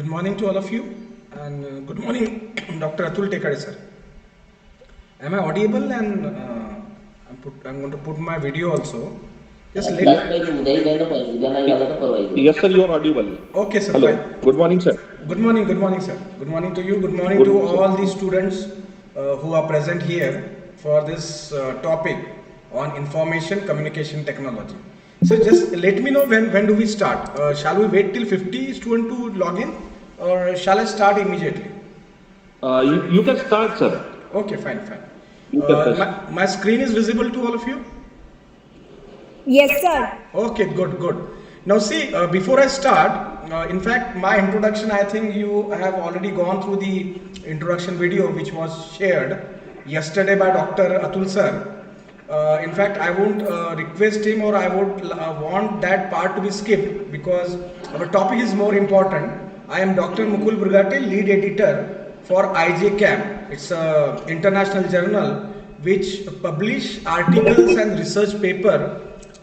Good morning to all of you, and good morning, Dr. Atul Tekade, sir. Am I audible? And I'm going to put my video also. Just let. Yes, sir, you are audible. Okay, sir. Hello. Fine. Good morning, sir. Good morning, sir. Good morning to you. Good morning to all the students who are present here for this topic on information communication technology. So just let me know when do we start? Shall we wait till 50 students to log in, or shall I start immediately? You can start, sir. Okay, fine. You can start. My screen is visible to all of you? Yes, sir. Okay, good. Now see, before I start, in fact, my introduction, I think you have already gone through the introduction video which was shared yesterday by Dr. Atul sir. In fact, I won't request him, or I would want that part to be skipped, because our topic is more important. I am Dr. Mukul Burgate, lead editor for IJCAM. It's an international journal which publish articles and research paper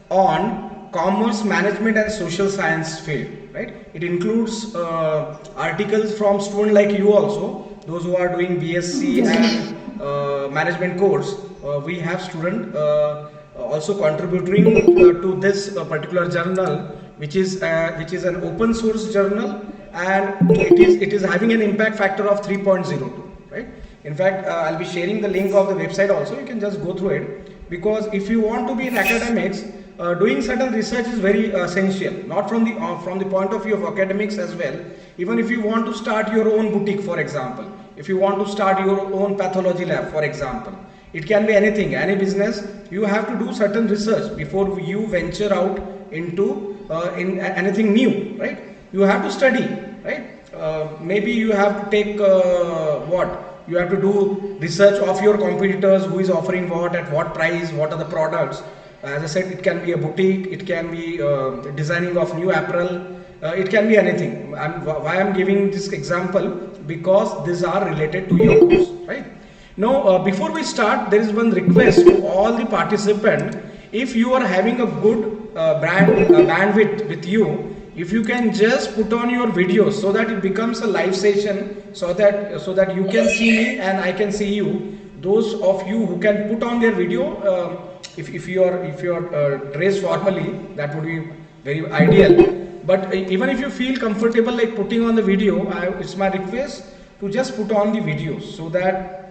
on commerce management and social science field, right? It includes articles from students like you also, those who are doing BSc and management course. We have student also contributing to this particular journal, which is an open source journal, and it is having an impact factor of 3.02, right? In fact, I'll be sharing the link of the website also. You can just go through it, because if you want to be in academics, doing certain research is very essential, not from the point of view of academics as well. Even if you want to start your own boutique, for example, if you want to start your own pathology lab, for example, it can be anything, any business, you have to do certain research before you venture out into in anything new, right? You have to study, right? Maybe you have to take you have to do research of your competitors, who is offering what, at what price, what are the products. As I said, it can be a boutique, it can be designing of new apparel, it can be anything. Why I'm giving this example? Because these are related to your course, right? Now, before we start, there is one request to all the participants. If you are having a good bandwidth with you, if you can just put on your videos so that it becomes a live session, so that you can see me and I can see you. Those of you who can put on their video, if you are dressed formally, that would be very ideal. But even if you feel comfortable like putting on the video, it's my request to just put on the videos so that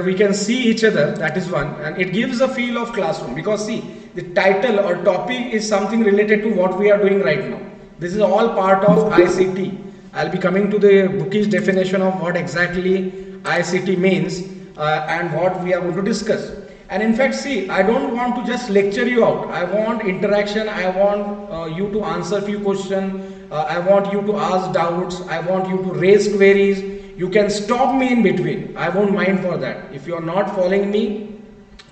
we can see each other. That is one, and it gives a feel of classroom, because see, the title or topic is something related to what we are doing right now. This is all part of ICT. I'll be coming to the bookish definition of what exactly ICT means and what we are going to discuss. And in fact, see, I don't want to just lecture you out. I want interaction. I want you to answer few questions. I want you to ask doubts. I want you to raise queries. You can stop me in between. I won't mind for that. If you are not following me,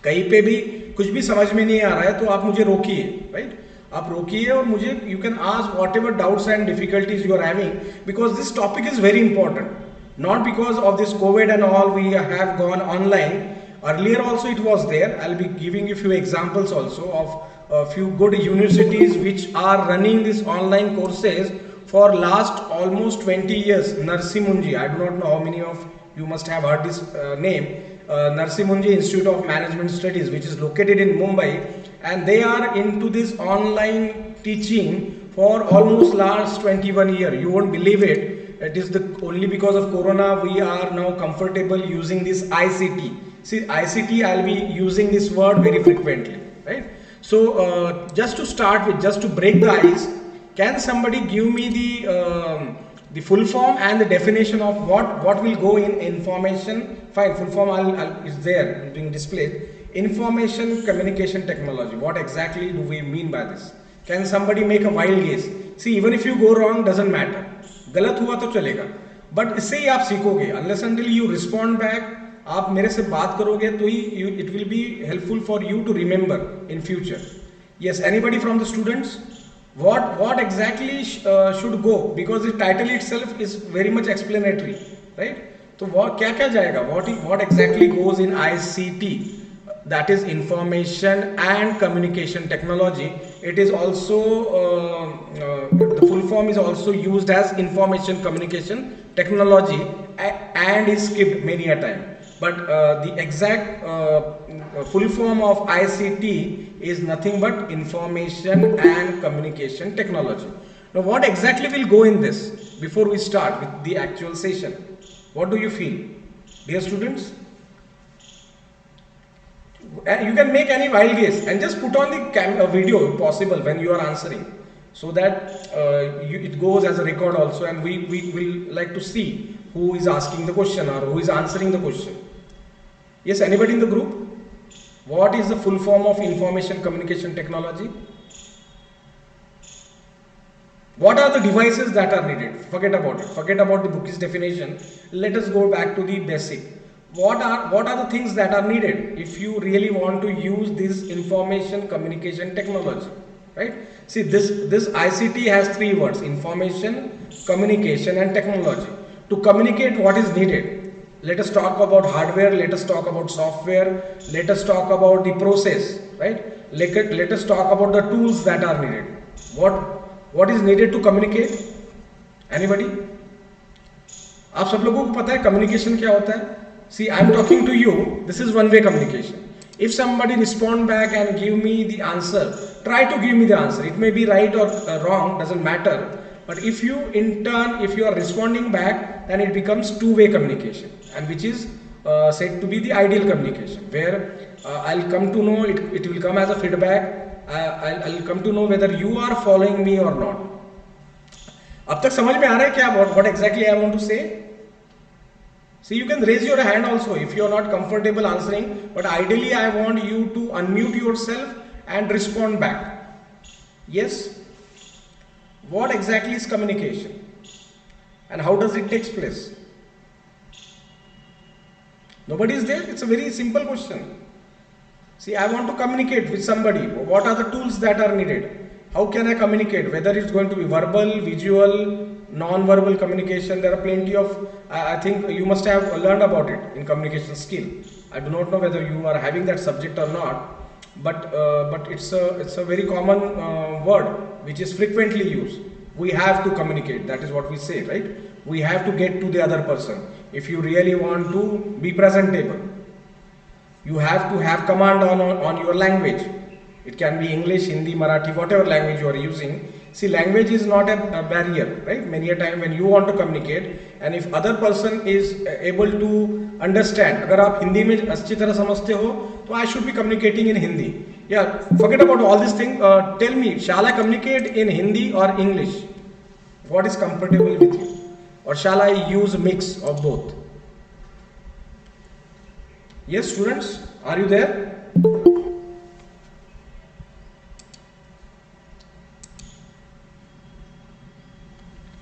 कहीं पे भी कुछ भी समझ में नहीं आ रहा है, तो आप मुझे रोकिए, right? आप रोकिए और मुझे, you can ask whatever doubts and difficulties you are having, because this topic is very important. Not because of this COVID and all, we have gone online. Earlier also it was there. I'll be giving you a few examples also of a few good universities which are running these online courses for last almost 20 years. Narsi Munji, I do not know how many of you must have heard this name. Narsi Munji Institute of Management Studies, which is located in Mumbai, and they are into this online teaching for almost last 21 years. You won't believe it. It is only because of Corona we are now comfortable using this ICT. See, ICT, I'll be using this word very frequently, right? So just to start with, just to break the ice, can somebody give me the full form and the definition of what will go in information? Fine, full form is there being displayed. Information communication technology. What exactly do we mean by this? Can somebody make a wild guess? See, even if you go wrong, doesn't matter. गलत हुआ तो चलेगा, but इससे ही आप सीखोगे. Unless until you respond back, आप मेरे से बात करोगे तो ही it will be helpful for you to remember in future. Yes, anybody from the students? What exactly should go? Because the title itself is very much explanatory, right? तो क्या क्या जाएगा? What exactly goes in ICT? that is information and communication technology. It is also the full form is also used as information communication technology and is skipped many a time. But the exact full form of ICT is nothing but information and communication technology. Now, what exactly will go in this before we start with the actual session? What do you feel, dear students? You can make any wild guess and just put on the video if possible when you are answering, so that it goes as a record also, and we will like to see who is asking the question or who is answering the question. Yes, anybody in the group? What is the full form of information communication technology? What are the devices that are needed? Forget about it. Forget about the book's definition. Let us go back to the basic. What are the things that are needed if you really want to use this information communication technology, right? See, this ICT has three words: information, communication, and technology. To communicate, what is needed? Let us talk about hardware. Let us talk about software. Let us talk about the process, right? Let us talk about the tools that are needed. What is needed to communicate? Anybody? आप सब लोगों को पता है communication क्या होता है? See, I am talking to you. This is one-way communication. If somebody respond back and give me the answer, try to give me the answer. It may be right or wrong, doesn't matter. But if you in turn, if you are responding back, then it becomes two-way communication, and which is said to be the ideal communication, where I'll come to know it will come as a feedback. I'll come to know whether you are following me or not. अब तक समझ में आ रहा है क्या what exactly I want to say? See, you can raise your hand also if you are not comfortable answering, but ideally I want you to unmute yourself and respond back. Yes? What exactly is communication? And how does it take place? Nobody is there? It's a very simple question. See, I want to communicate with somebody. What are the tools that are needed? How can I communicate? Whether it's going to be verbal, visual, non-verbal communication, there are plenty of, I think you must have learned about it in communication skill. I do not know whether you are having that subject or not, but it's a very common word which is frequently used. We have to communicate, that is what we say, right? We have to get to the other person. If you really want to be presentable, you have to have command on your language. It can be English, Hindi, Marathi, whatever language you are using. See, language is not a barrier, right? Many a time when you want to communicate, and if other person is able to understand, अगर आप हिंदी में अच्छी तरह समझते हो, तो I should be communicating in Hindi. Yeah, forget about all these things. Tell me, shall I communicate in Hindi or English? What is comfortable with you? Or shall I use a mix of both? Yes, students, are you there?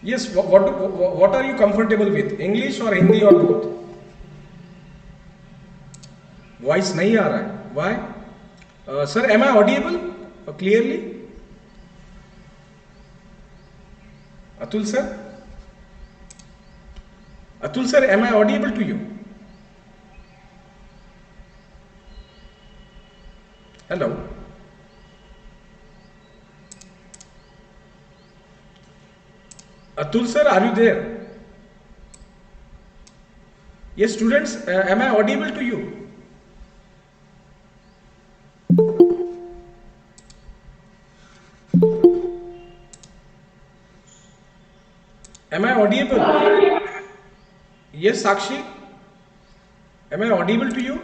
Yes, what are you comfortable with? English or Hindi or both? Voice nahi aa raha hai. Why? Sir, am I audible clearly? Atul sir? Atul sir, am I audible to you? Hello? Atul sir, are you there? Yes, students, am I audible to you? Am I audible? Yes, Sakshi? Am I audible to you?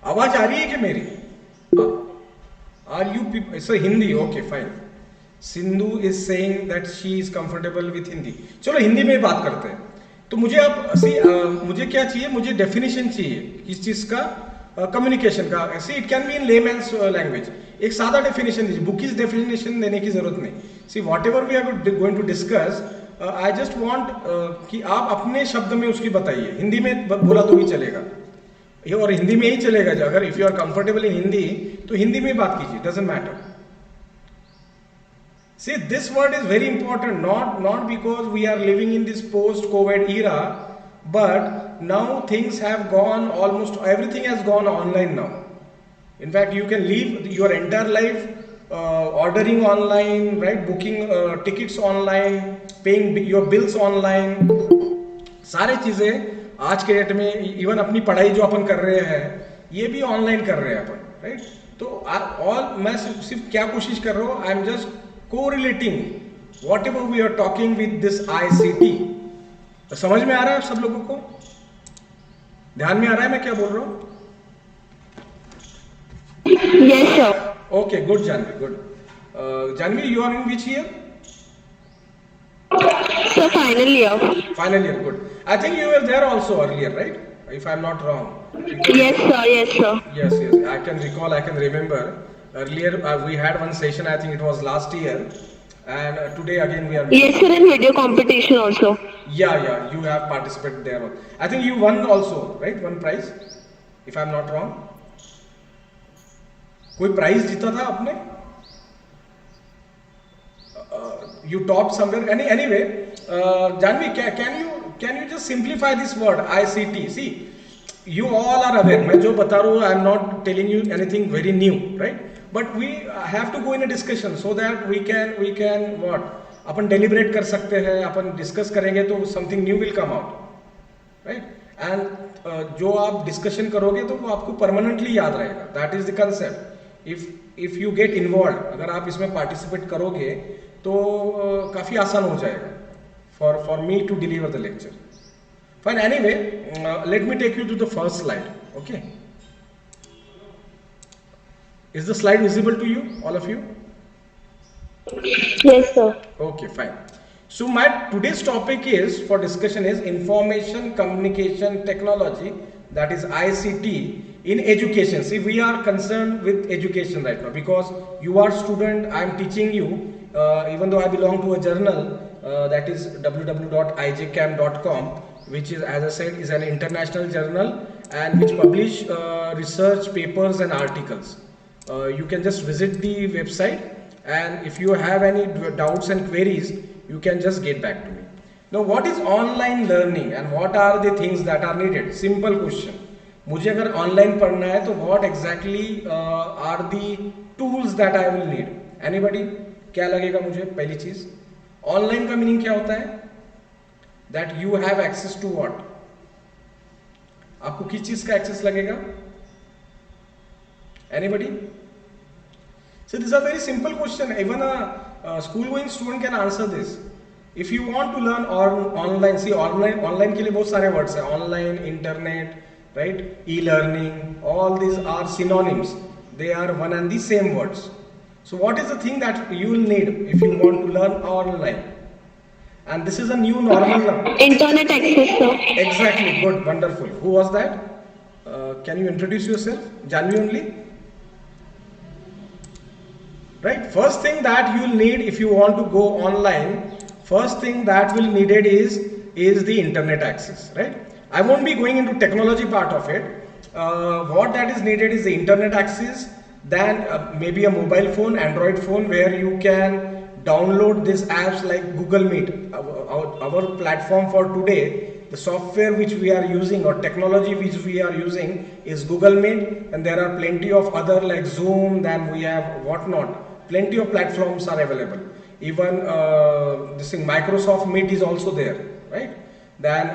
आवाज आ रही है क्या मेरी? Are you people? So Hindi, okay, fine. Sindhu is saying that she is comfortable with Hindi. चलो हिंदी में बात करते हैं. तो मुझे अब मुझे क्या चाहिए? मुझे डेफिनेशन चाहिए किस चीज का? कम्युनिकेशन का. See, it can be in layman's language. एक सादा डेफिनेशन दीजिए. बुक इज डेफिनेशन देने की जरूरत नहीं. See, whatever we are going to discuss, I just want कि आप अपने शब्द में उसकी बताइए. हिंदी में बोला तो भी चलेगा. और हिंदी में ही चलेगा. अगर if you are comfortable in Hindi तो हिंदी में बात कीजिए. Doesn't matter. See, this word is very important, not because we are living in this post-COVID era, but now things have gone, almost everything has gone online now. In fact, you can live your entire life ordering online, right? Booking tickets online, paying your bills online. सारे चीज़ें आज के date में even अपनी पढ़ाई जो अपन कर रहे हैं ये भी ऑनलाइन कर रहे हैं अपन, राइट? तो ऑल मैं सिर्फ क्या कोशिश कर रहा हूँ, I am just correlating whatever we are talking with this ICT. तो समझ में आ रहा है सब लोगों को? ध्यान में आ रहा है मैं क्या बोल रहा हूँ? Yes, sir. Okay, good, Janvi, good. Janvi, you are in which year? So final year. Final year, good. I think you were there also earlier, right? If I'm not wrong. Yes, sir. Yes, sir. Yes, yes. I can recall, I can remember. Earlier we had one session, I think it was last year. And today again we are... Yes, sir, in video competition also. Yeah, yeah, you have participated there. I think you won also, right? One prize, if I'm not wrong. कोई prize जीता था आपने? You topped somewhere. Anyway, Janvi, can you just simplify this word ICT? See, you all are aware. मैं जो बता रहा हूँ, I am not telling you anything very new, right? But we have to go in a discussion so that we can what? Upon deliberate कर सकते हैं, अपन discuss करेंगे तो something new will come out, right? And जो आप discussion करोगे तो वो आपको permanently याद रहेगा. That is the concept. If you get involved, अगर आप इसमें participate करोगे तो काफ़ी आसान हो जाएगा for me to deliver the lecture. Fine. Anyway, let me take you to the first slide. Okay. Is the slide visible to you, all of you? Yes, sir. Okay, fine. So my today's topic is for discussion is information communication technology, that is ICT in education. See, we are concerned with education right now because you are student. I am teaching you, even though I belong to a journal that is www.ijcam.com, which is, as I said, is an international journal and which publish research papers and articles. You can just visit the website, and if you have any doubts and queries, you can just get back to me. Now, what is online learning and what are the things that are needed? Simple question. मुझे अगर online पढ़ना है तो what exactly are the tools that I will need? Anybody? क्या लगेगा मुझे? पहली चीज, ऑनलाइन का मीनिंग क्या होता है? That you have access to what? आपको किस चीज का एक्सेस लगेगा? Anybody? So these are very simple question. Even a school-going student can answer this. If you want to learn online, see online के लिए बहुत सारे words हैं. Online, internet, right? E-learning. All these are synonyms. They are one and the same words. So what is the thing that you will need if you want to learn online? And this is a new normal now. Internet access, sir. Exactly. Good. Wonderful. Who was that? Can you introduce yourself? Janvi only? Right. First thing that you will need if you want to go online, first thing that will needed is the internet access. Right. I won't be going into technology part of it. What that is needed is the internet access, then maybe a mobile phone, Android phone, where you can download these apps like Google Meet. Our platform for today, the software which we are using or technology which we are using is Google Meet, and there are plenty of other like Zoom, then we have whatnot. Plenty of platforms are available. Even this thing Microsoft Meet is also there, right? Then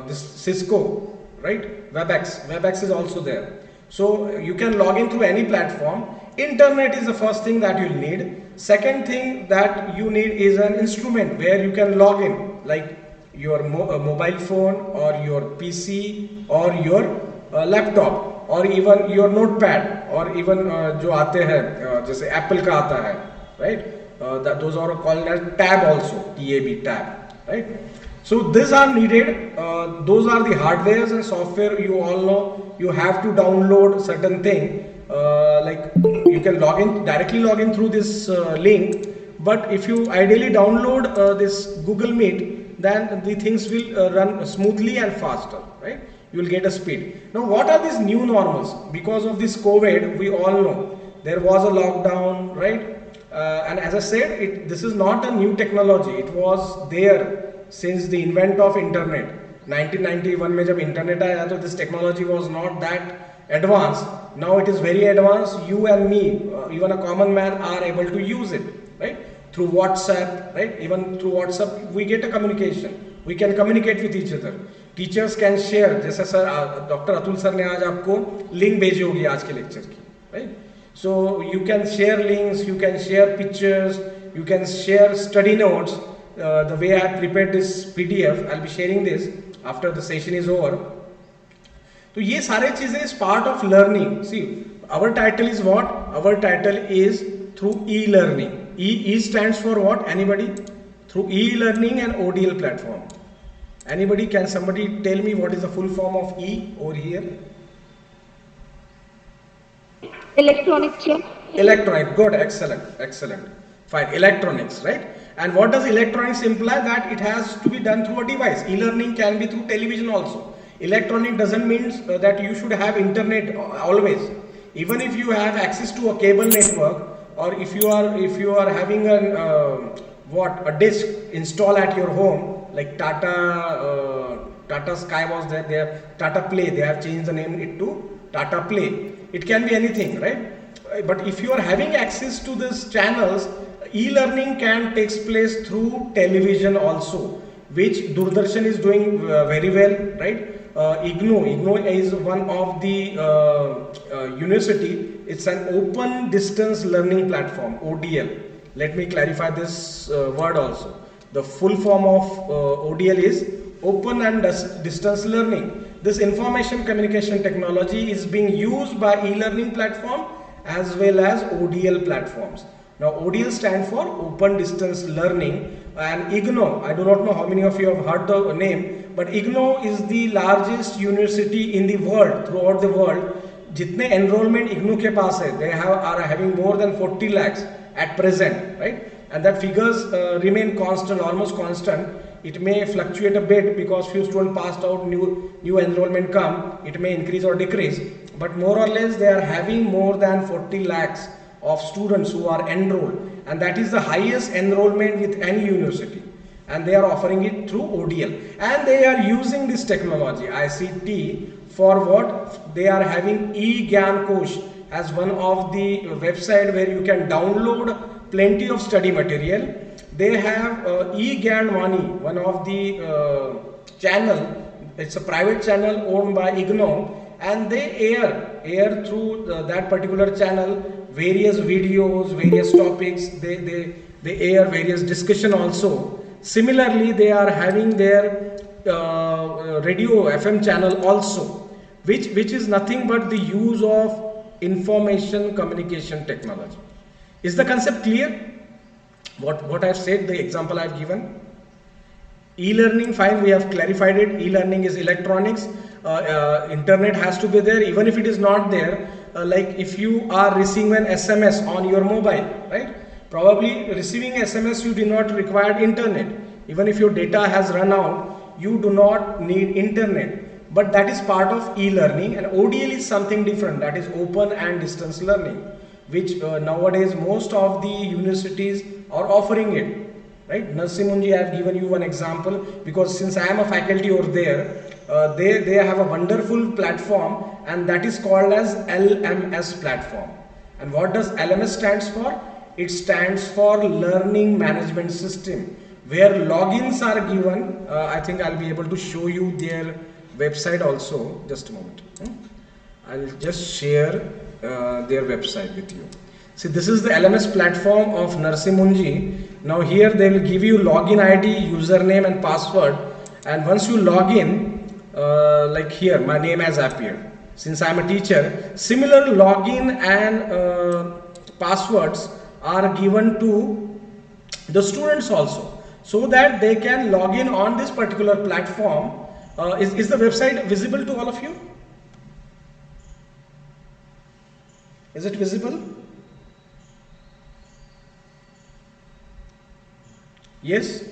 this Cisco, right? WebEx is also there. So you can log in through any platform. Internet is the first thing that you'll need. Second thing that you need is an instrument where you can log in, like your mobile phone or your PC or your laptop or even your notepad or even जो आते हैं जैसे Apple का आता है, right? Those are called as tab also, tab, right? So these are needed. Those are the hardwares and software. You all know you have to download certain thing. Like you can directly log in through this link. But if you ideally download this Google Meet, then the things will run smoothly and faster, right? You will get a speed. Now, what are these new normals? Because of this COVID, we all know there was a lockdown, right? And as I said, this is not a new technology. It was there since the invent of internet. 1991 में जब internet आया तो this technology was not that advanced. Now it is very advanced. You and me, even a common man, are able to use it, right? Through WhatsApp, right? Even through WhatsApp, we get a communication. We can communicate with each other. Teachers can share. जैसे sir doctor Atul sir ने आज आपको link भेजी होगी आज के lecture की, right? So you can share links, you can share pictures, you can share study notes. The way I have prepared this PDF, I'll be sharing this after the session is over. तो ये सारे चीजें is part of learning. See, our title is what? Our title is through e-learning. E stands for what? Anybody? Through e-learning and ODL platform. Anybody? Can somebody tell me what is the full form of E over here? Electronics, sir. Electronic. Good. Excellent. Excellent. Fine. Electronics, right? And what does electronics imply? That it has to be done through a device. E-learning can be through television also. Electronic doesn't mean that you should have internet always. Even if you have access to a cable network, or if you are having a disk installed at your home, like Tata Sky was there, they have Tata Play, they have changed the name it to Tata Play. It can be anything, right? But if you are having access to these channels, e-learning can take place through television also, which Doordarshan is doing very well, right? IGNO is one of the university. It's an open distance learning platform, ODL. Let me clarify this word also. The full form of ODL is open and distance learning. This information communication technology is being used by e-learning platform as well as ODL platforms. Now ODL stands for open distance learning, and IGNO, I do not know how many of you have heard the name, but IGNO is the largest university in the world, throughout the world. Jitne enrollment IGNO ke paas hai, they are having more than 40 lakhs at present, right? And that figures remain constant, almost constant. It may fluctuate a bit because few students passed out, new enrollment come, it may increase or decrease, but more or less they are having more than 40 lakhs of students who are enrolled, and that is the highest enrollment with any university, and they are offering it through ODL, and they are using this technology ICT for what? They are having eGyan Kosh as one of the website where you can download plenty of study material. They have eGyan Vani, one of the channel. It's a private channel owned by IGNO, and they air through that particular channel various videos, various topics. They air various discussion also. Similarly, they are having their radio FM channel also, which is nothing but the use of information communication technology. Is the concept clear? What I've said, the example I've given. E-learning, fine, we have clarified it. E-learning is electronics. Internet has to be there. Even if it is not there, like if you are receiving an SMS on your mobile, right? Probably receiving SMS, you do not require internet. Even if your data has run out, you do not need internet. But that is part of e-learning, and ODL is something different. That is open and distance learning, which nowadays most of the universities are offering it, right? Narsimunji, I have given you one example because since I am a faculty over there, they have a wonderful platform, and that is called as LMS platform. And what does LMS stands for? It stands for Learning Management System, where logins are given. I think I'll be able to show you their website also. Just a moment. I'll just share their website with you. See, this is the LMS platform of Narsimunji. Now here they will give you login ID, username and password, and once you log in, like here my name has appeared. Since I am a teacher, similar login and passwords are given to the students also, so that they can log in on this particular platform. Is the website visible to all of you? Is it visible? Yes?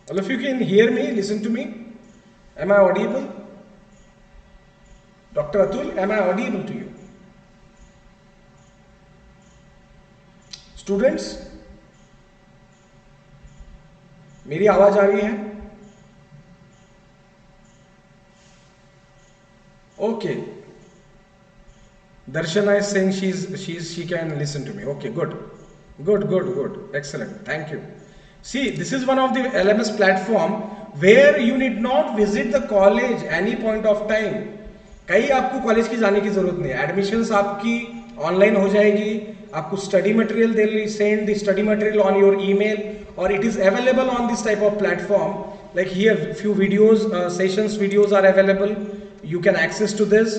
All of you can hear me, listen to me. Am I audible? Dr. Atul, am I audible to you? Students, मेरी आवाज आ रही है? Okay, Darshana is saying she can listen to me. Okay, good, excellent. Thank you. See, this is one of the LMS platform where you need not visit the college any point of time. कहीं आपको college की जाने की जरूरत नहीं है. Admissions आपकी online हो जाएगी. आपको study material they will send the study material on your email और it is available on this type of platform. Like here, few videos, sessions videos are available. You can access to this.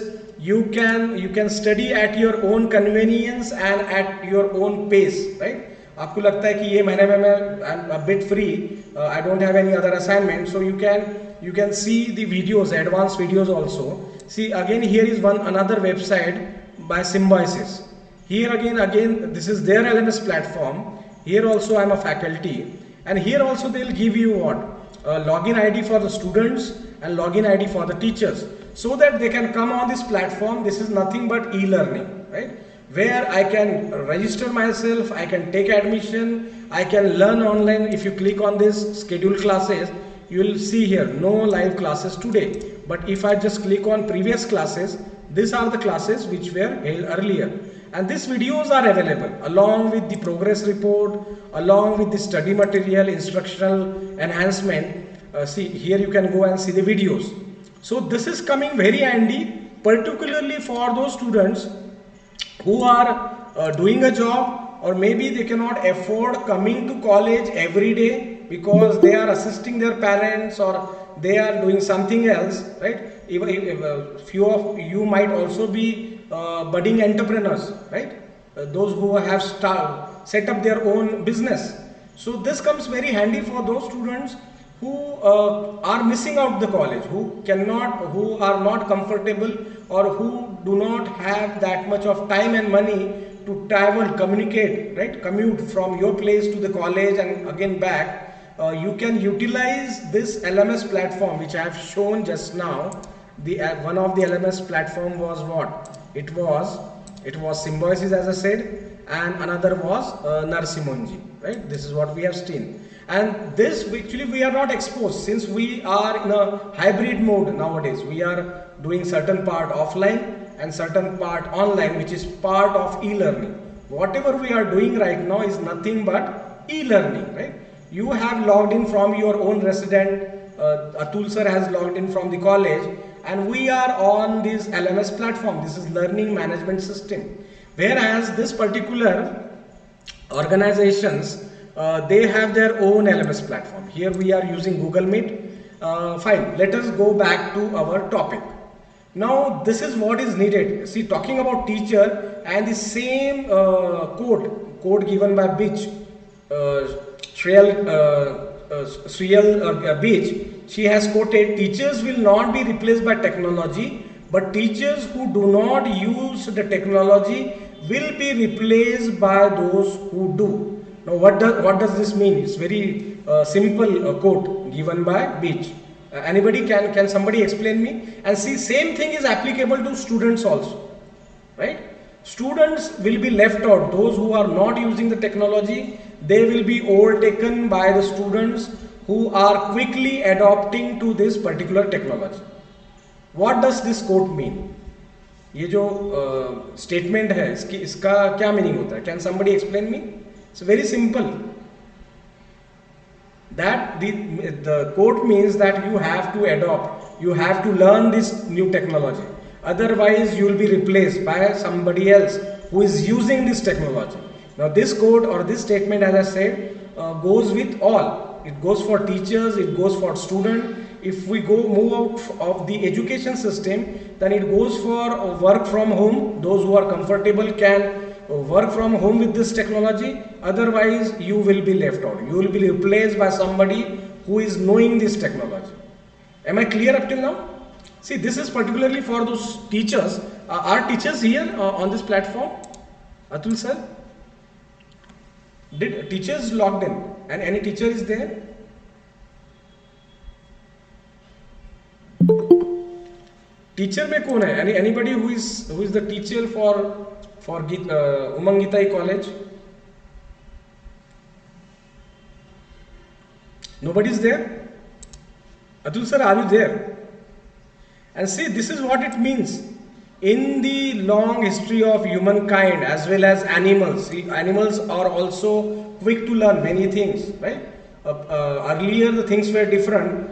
You can study at your own convenience and at your own pace, right? आपको लगता है कि ये महीने में मैं I'm a bit free, I don't have any other assignment, so you can see the videos, advanced videos also. See, again here is another website by Symbiosis. Here again this is their LMS platform. Here also I am a faculty, and here also they will give you what? Login ID for the students and login ID for the teachers, so that they can come on this platform. This is nothing but e-learning, right? Where I can register myself, I can take admission, I can learn online. If you click on this schedule classes, you will see here no live classes today. But if I just click on previous classes, these are the classes which were held earlier. And these videos are available along with the progress report, along with the study material, instructional enhancement. See, here you can go and see the videos. So this is coming very handy, particularly for those students who are doing a job, or maybe they cannot afford coming to college every day because they are assisting their parents or they are doing something else, right? Even few of you might also be budding entrepreneurs, right? Those who have set up their own business. So this comes very handy for those students who are missing out the college, who are not comfortable, or who do not have that much of time and money to travel, communicate, right? Commute from your place to the college and again back. You can utilize this LMS platform which I have shown just now. One of the LMS platform was what? It was Symbiosis, as I said, and another was Narsimonji, right? This is what we have seen. And this actually we are not exposed, since we are in a hybrid mode nowadays. We are doing certain part offline and certain part online, which is part of e-learning. Whatever we are doing right now is nothing but e-learning, right? You have logged in from your own resident, Atul sir has logged in from the college, and we are on this LMS platform. This is learning management system. Whereas this particular organizations, they have their own LMS platform. Here we are using Google Meet. Fine, let us go back to our topic. Now this is what is needed. See, talking about teacher, and the same quote given by Beach, Shreyal Beach, she has quoted, teachers will not be replaced by technology, but teachers who do not use the technology will be replaced by those who do. Now what does this mean? It's very simple quote given by Beach. Anybody can somebody explain me? And see, same thing is applicable to students also, right? Students will be left out. Those who are not using the technology, they will be overtaken by the students who are quickly adopting to this particular technology. What does this quote mean? ये जो statement है, इसका क्या meaning होता है? Can somebody explain me? It's very simple. That the quote means that you have to adopt, you have to learn this new technology. Otherwise, you will be replaced by somebody else who is using this technology. Now, this quote or this statement, as I said, goes with all. It goes for teachers, it goes for students. If we move out of the education system, then it goes for work from home. Those who are comfortable can work from home with this technology. Otherwise, you will be left out. You will be replaced by somebody who is knowing this technology. Am I clear up till now? See, this is particularly for those teachers. Are teachers here on this platform? Atul sir? Did teachers logged in? And any teacher is there? Teacher में कौन है? Anybody who is the teacher for Umang Gitai College? Nobody's there? Atul sir, are you there? And see, this is what it means. In the long history of humankind as well as animals, see, animals are also quick to learn many things, right? Earlier the things were different.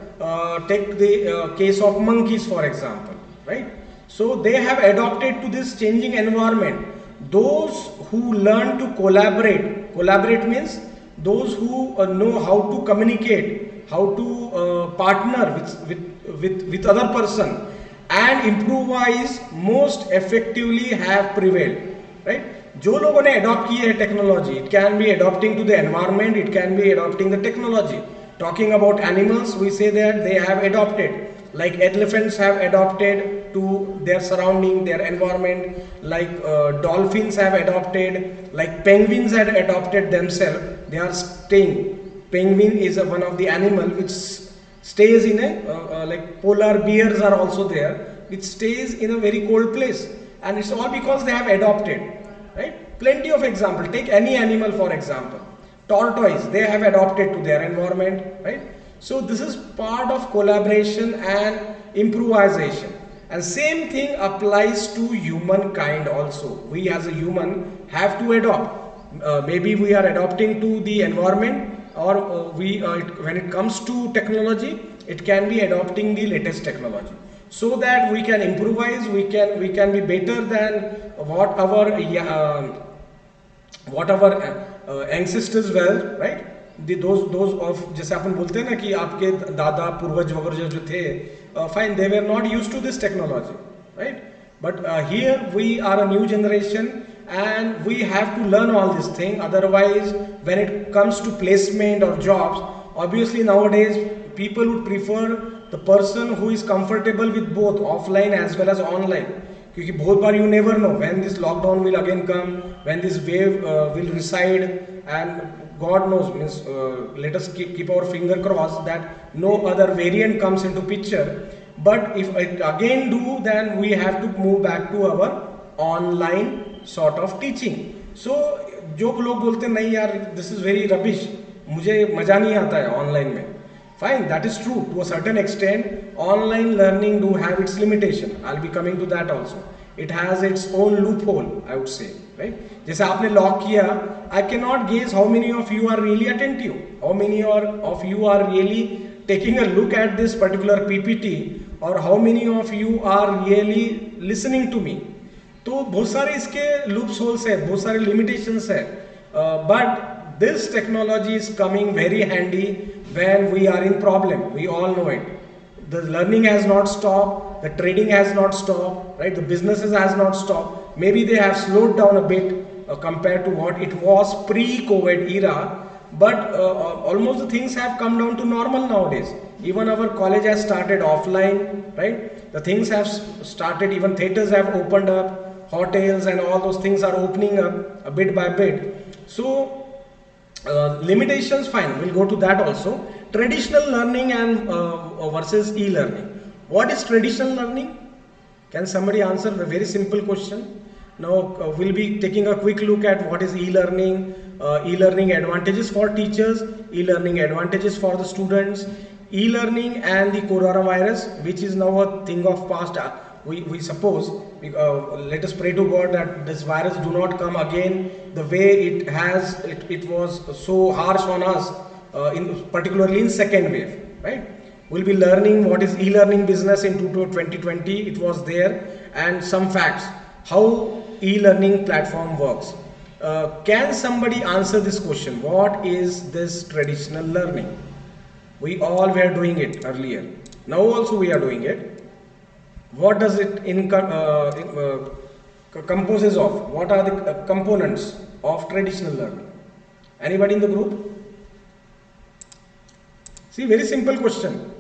Take the case of monkeys for example, right? So they have adopted to this changing environment. Those who learn to collaborate means those who know how to communicate, how to partner with other person and improvise most effectively have prevailed, right? जो लोगों ने adopt की है technology, it can be adopting to the environment, it can be adopting the technology. Talking about animals, we say that they have adopted, like elephants have adopted to their surrounding, their environment, like dolphins have adopted, like penguins had adopted themselves, they are staying. Penguin is one of the animal which stays in a like polar bears are also there, which stays in a very cold place, and it's all because they have adopted, right? Plenty of example. Take any animal for example, tortoise, they have adopted to their environment, right? So this is part of collaboration and improvisation, and same thing applies to humankind also. We as a human have to adopt. Maybe we are adopting to the environment, or when it comes to technology, it can be adopting the latest technology, so that we can improvise, we can be better than what our ancestors were, right? Those of, जैसे अपन बोलते हैं ना कि आपके दादा पूर्वज वगैरह जो थे, fine, they were not used to this technology, right? But here we are a new generation and we have to learn all this thing. Otherwise, when it comes to placement or jobs, obviously nowadays people would prefer the person who is comfortable with both offline as well as online. क्योंकि बहुत बार you never know when this lockdown will again come, when this wave will reside, and God knows, means let us keep our finger crossed that no other variant comes into picture. But if it again do, then we have to move back to our online sort of teaching. So जो लोग बोलते नहीं यार this is very rubbish, मुझे मजा नहीं आता है ऑनलाइन में, fine, that is true to a certain extent. Online learning do have its limitation. I'll be coming to that also. It has its own loophole, I would say, right? जैसे आपने lock किया, I cannot guess how many of you are really attentive, how many of you are really taking a look at this particular PPT, or how many of you are really listening to me. तो बहुत सारे इसके loops holes है, बहुत सारे limitations है, but this technology is coming very handy when we are in problem. We all know it. The learning has not stopped, the trading has not stopped, right? The businesses has not stopped. Maybe they have slowed down a bit compared to what it was pre-COVID era, but almost the things have come down to normal nowadays. Even our college has started offline, right? The things have started, even theaters have opened up, hotels and all those things are opening up a bit by bit. So limitations, fine, we'll go to that also. Traditional learning and versus e-learning. What is traditional learning? Can somebody answer a very simple question? Now we'll be taking a quick look at what is e-learning, e-learning advantages for teachers, e-learning advantages for the students, e-learning and the coronavirus, which is now a thing of past. We suppose, let us pray to God that this virus do not come again the way it was so harsh on us, particularly in second wave, right? We'll be learning what is e-learning business in 2020, it was there, and some facts, how e-learning platform works. Can somebody answer this question? What is this traditional learning? We all were doing it earlier. Now also we are doing it. What does it composes of? What are the components of traditional learning? Anybody in the group? See, very simple question.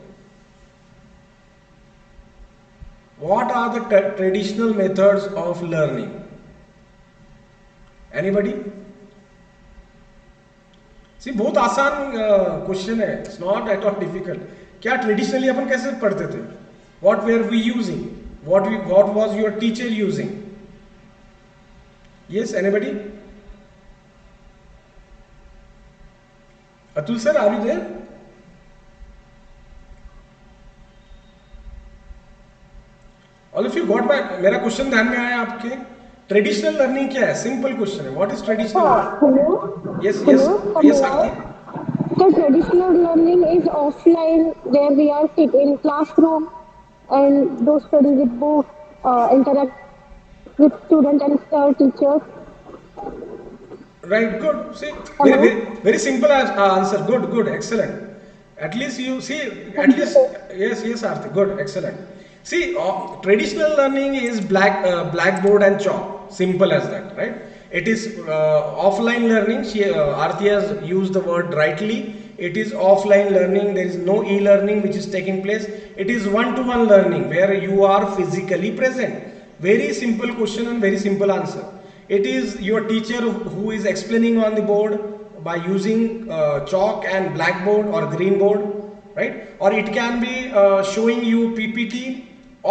What are the traditional methods of learning? Anybody? See, बहुत आसान question है. It's not at all difficult. क्या traditionally अपन कैसे पढ़ते थे? What were we using? What was your teacher using? Yes, anybody? Atul sir, are you there? All of you got my, मेरा question ध्यान में आया आपके? ट्रेडिशनल लर्निंग क्या है? सिंपल क्वेश्चन है, what is traditional learning? Hello? Yes yes Hello? Yes Aarti. The traditional learning is offline, where we are sit in classroom and do study with books, interact with students and teachers. Right, good. See, very, Hello? very simple answer. Good, good, excellent. At least you see, at Thank you, least, sir. yes, yes, Arthi, good, excellent. See, traditional learning is blackboard and chalk. Simple as that, right? It is offline learning. Arthi has used the word rightly. It is offline learning. There is no e-learning which is taking place. It is one-to-one learning where you are physically present. Very simple question and very simple answer. It is your teacher who is explaining on the board by using chalk and blackboard or green board, right? Or it can be showing you PPT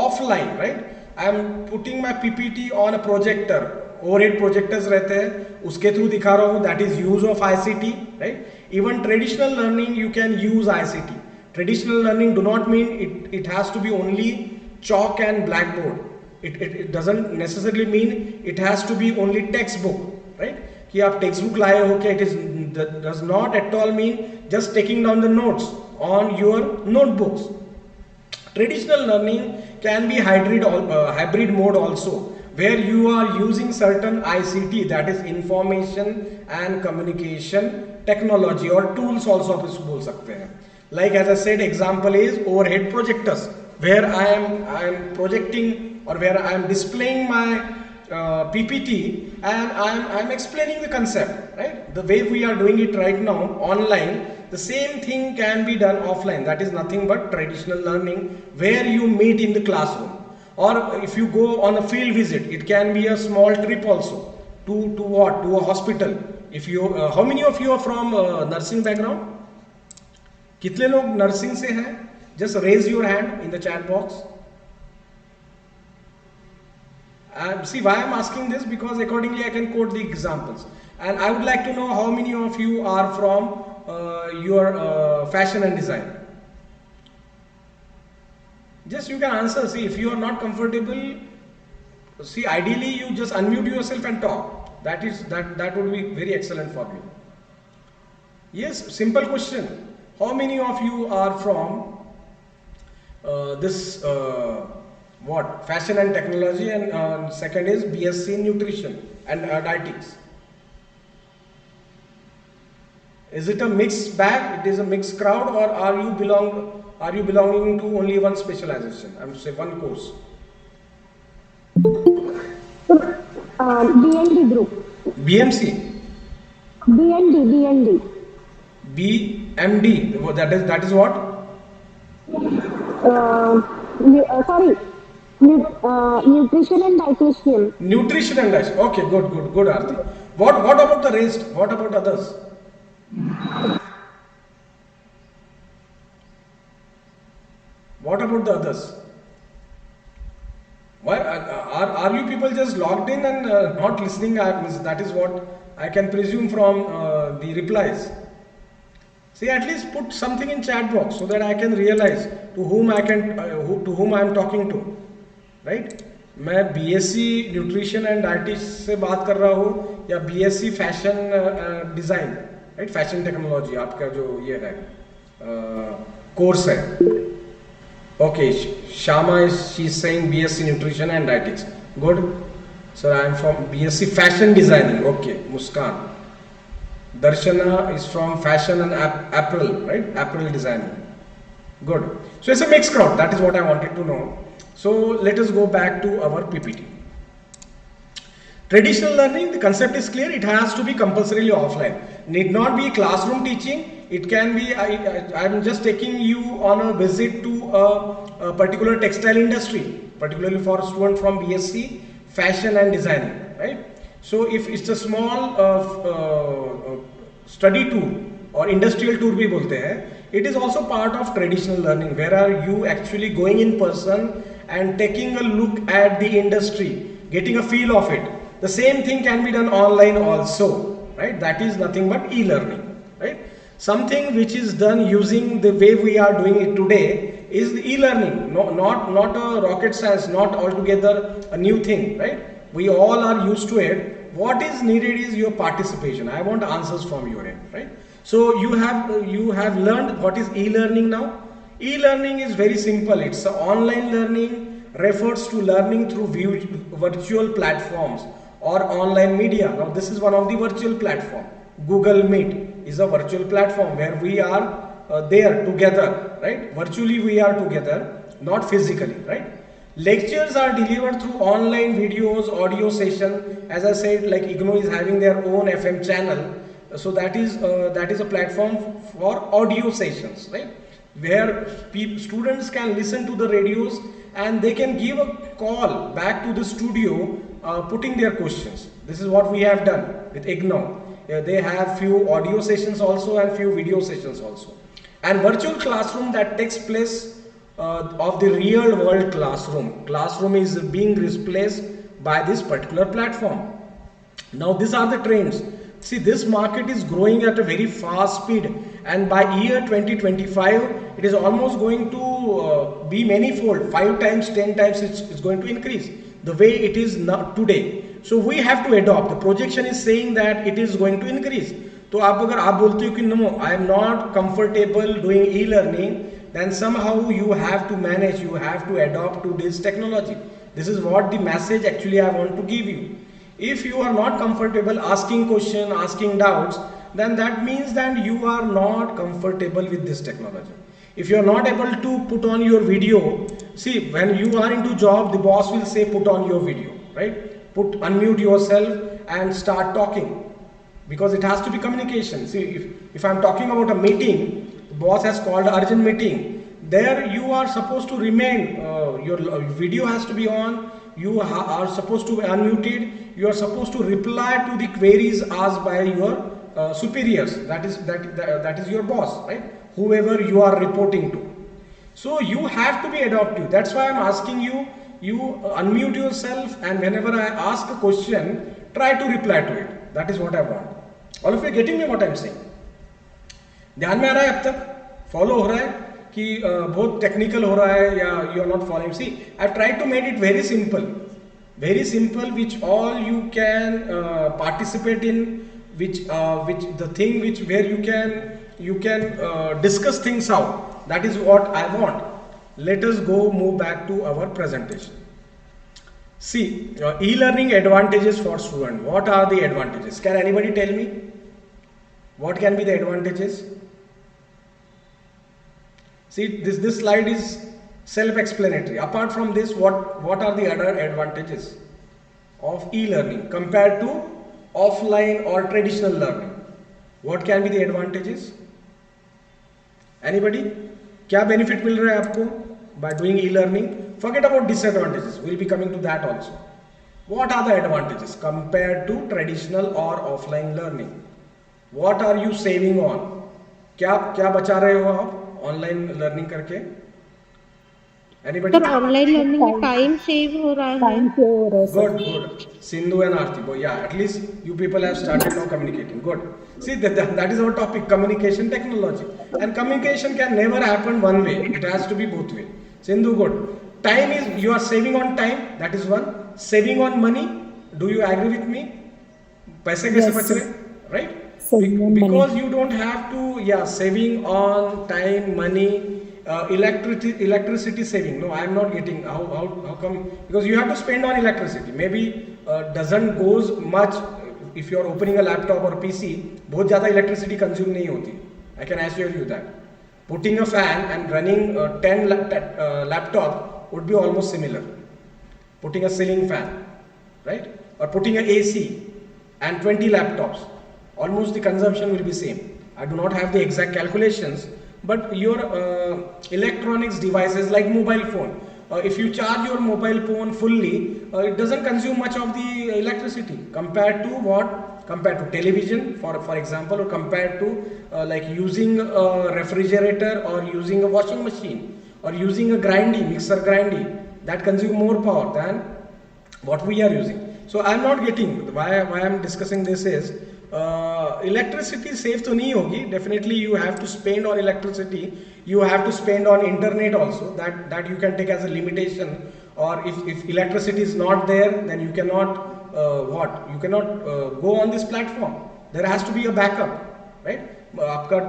offline, right? I am putting my PPT on a projector. Overhead projectors रहते हैं, उसके through दिखा रहा हूँ. That is use of ICT, right? Even traditional learning you can use ICT. Traditional learning do not mean it has to be only chalk and blackboard. It doesn't necessarily mean it has to be only textbook, right? कि आप textbook लाए हो क्या? That does not at all mean just taking down the notes on your notebooks. Traditional learning can be hybrid mode also, where you are using certain ICT, that is information and communication technology or tools also आप इसको बोल सकते हैं. Like as I said, example is overhead projectors, where I am projecting or where I am displaying my PPT and I am explaining the concept, right? The way we are doing it right now online, the same thing can be done offline. That is nothing but traditional learning, where you meet in the classroom. Or if you go on a field visit, it can be a small trip also to what? To a hospital. If you how many of you are from nursing background? कितने लोग nursing से हैं? Just raise your hand in the chat box. See why I am asking this, because accordingly I can quote the examples, and I would like to know how many of you are from your fashion and design. Just you can answer. See, if you are not comfortable, see, ideally you just unmute yourself and talk. That would be very excellent for you. Yes, simple question. How many of you are from this what? Fashion and technology, and second is BSc nutrition and dietetics. Is it a mixed bag? It is a mixed crowd, or are you belonging to only one specialization? I would say one course. BND group. BMC. BND. BMD. That is what? Sorry. Nutrition and dietitian. Nutrition and dietitian. Okay, good, Arti. What about the rest? What about others? What about the others? Why are you people just logged in and not listening? That is what I can presume from the replies. See, at least put something in chat box so that I can realize to whom I am talking to, right? मैं BSc nutrition and dietetics से बात कर रहा हूँ, या BSc fashion design, right? Fashion technology आपका जो ये है कोर्स है. Okay, Shama she is saying BSc nutrition and dietetics. Good. So I am from BSc fashion designing. Okay, Muskan. Darshana is from fashion and apparel, right? Apparel designing. Good. So it's a mixed crowd. That is what I wanted to know. So let us go back to our PPT. Traditional learning, the concept is clear. It has to be compulsorily offline. Need not be classroom teaching. It can be, I am just taking you on a visit to a particular textile industry, particularly for a student from BSc fashion and designing, right? So if it's a small study tour or industrial tour भी बोलते हैं, it is also part of traditional learning, where are you actually going in person and taking a look at the industry, getting a feel of it. The same thing can be done online also, right? That is nothing but e-learning, right? Something which is done using the way we are doing it today is the e-learning, not a rocket science, not altogether a new thing, right? We all are used to it. What is needed is your participation. I want answers from your end, right? So you have learned what is e-learning now. E-learning is very simple. It's online learning, refers to learning through virtual platforms or online media. Now this is one of the virtual platform. Google Meet is a virtual platform where we are there together, right? Virtually we are together, not physically, right? Lectures are delivered through online videos, audio session. As I said, like IGNO is having their own FM channel, so that is a platform for audio sessions, right? Where students can listen to the radios and they can give a call back to the studio, putting their questions. This is what we have done with IGNO. They have few audio sessions also and few video sessions also. And virtual classroom that takes place of the real world classroom. Classroom is being replaced by this particular platform. Now these are the trends. See, this market is growing at a very fast speed, and by year 2025 it is almost going to be manifold, 5 times, 10 times it's going to increase the way it is not today. So we have to adopt. The projection is saying that it is going to increase. तो आप अगर आप बोलते हो कि no, I am not comfortable doing e-learning, then somehow you have to manage, you have to adopt to this technology. This is what the message actually I want to give you. If you are not comfortable asking question, asking doubts, then that means that you are not comfortable with this technology. If you are not able to put on your video, see, when you are into job, the boss will say put on your video, right? Unmute yourself and start talking, because it has to be communication. See, if I'm talking about a meeting, the boss has called an urgent meeting, there you are supposed to remain, your video has to be on, you are supposed to be unmuted, you are supposed to reply to the queries asked by your superiors, that is your boss, right? Whoever you are reporting to. So you have to be adaptive. That's why I'm asking you, unmute yourself, and whenever I ask a question, try to reply to it. That is what I want. All of you are getting me what I'm saying? ध्यान में आ रहा है अब तक? Follow हो रहा है कि बहुत technical हो रहा है या you are not following? See, I've tried to make it very simple, which all you can participate in, which the thing where you can discuss things out. That is what I want. Let us move back to our presentation. See, e-learning advantages for student. What are the advantages? Can anybody tell me? What can be the advantages? See, this slide is self-explanatory. Apart from this, what are the other advantages of e-learning compared to offline or traditional learning? What can be the advantages? Anybody? क्या benefit मिल रहा है आपको by doing e-learning? Forget about disadvantages. We'll be coming to that also. What are the advantages compared to traditional or offline learning? What are you saving on? क्या बचा रहे हो आप online learning करके? Anybody? सर ऑनलाइन लर्निंग में time save हो रहा है. Good. Sindhu and Aarti. Boy, yeah, at least you people have started now communicating. Good. See, that is our topic, communication technology. And communication can never happen one way. It has to be both way. Sindhu, good. Time is, you are saving on time. That is one. Saving on money. Do you agree with me? पैसे कैसे बच रहे? Right? Because you don't have to, saving on time, money. Electricity saving. No, I am not getting how come, because you have to spend on electricity. Maybe doesn't goes much. If you are opening a laptop or PC, बहुत ज़्यादा electricity consume नहीं होती. I can assure you that. Putting a fan and running 10 laptop would be almost similar. Putting a ceiling fan, right? Or putting a AC and 20 laptops, almost the consumption will be same. I do not have the exact calculations. But your electronics devices like mobile phone, if you charge your mobile phone fully, it doesn't consume much of the electricity compared to what? Compared to television, for example, or compared to like using a refrigerator or using a washing machine or using a mixer grindy, that consume more power than what we are using. So I'm not getting why I'm discussing this is electricity save तो नहीं होगी, definitely you have to spend on electricity, you have to spend on internet also, that you can take as a limitation, or if electricity is not there, then you cannot you cannot go on this platform. There has to be a backup, right? आपका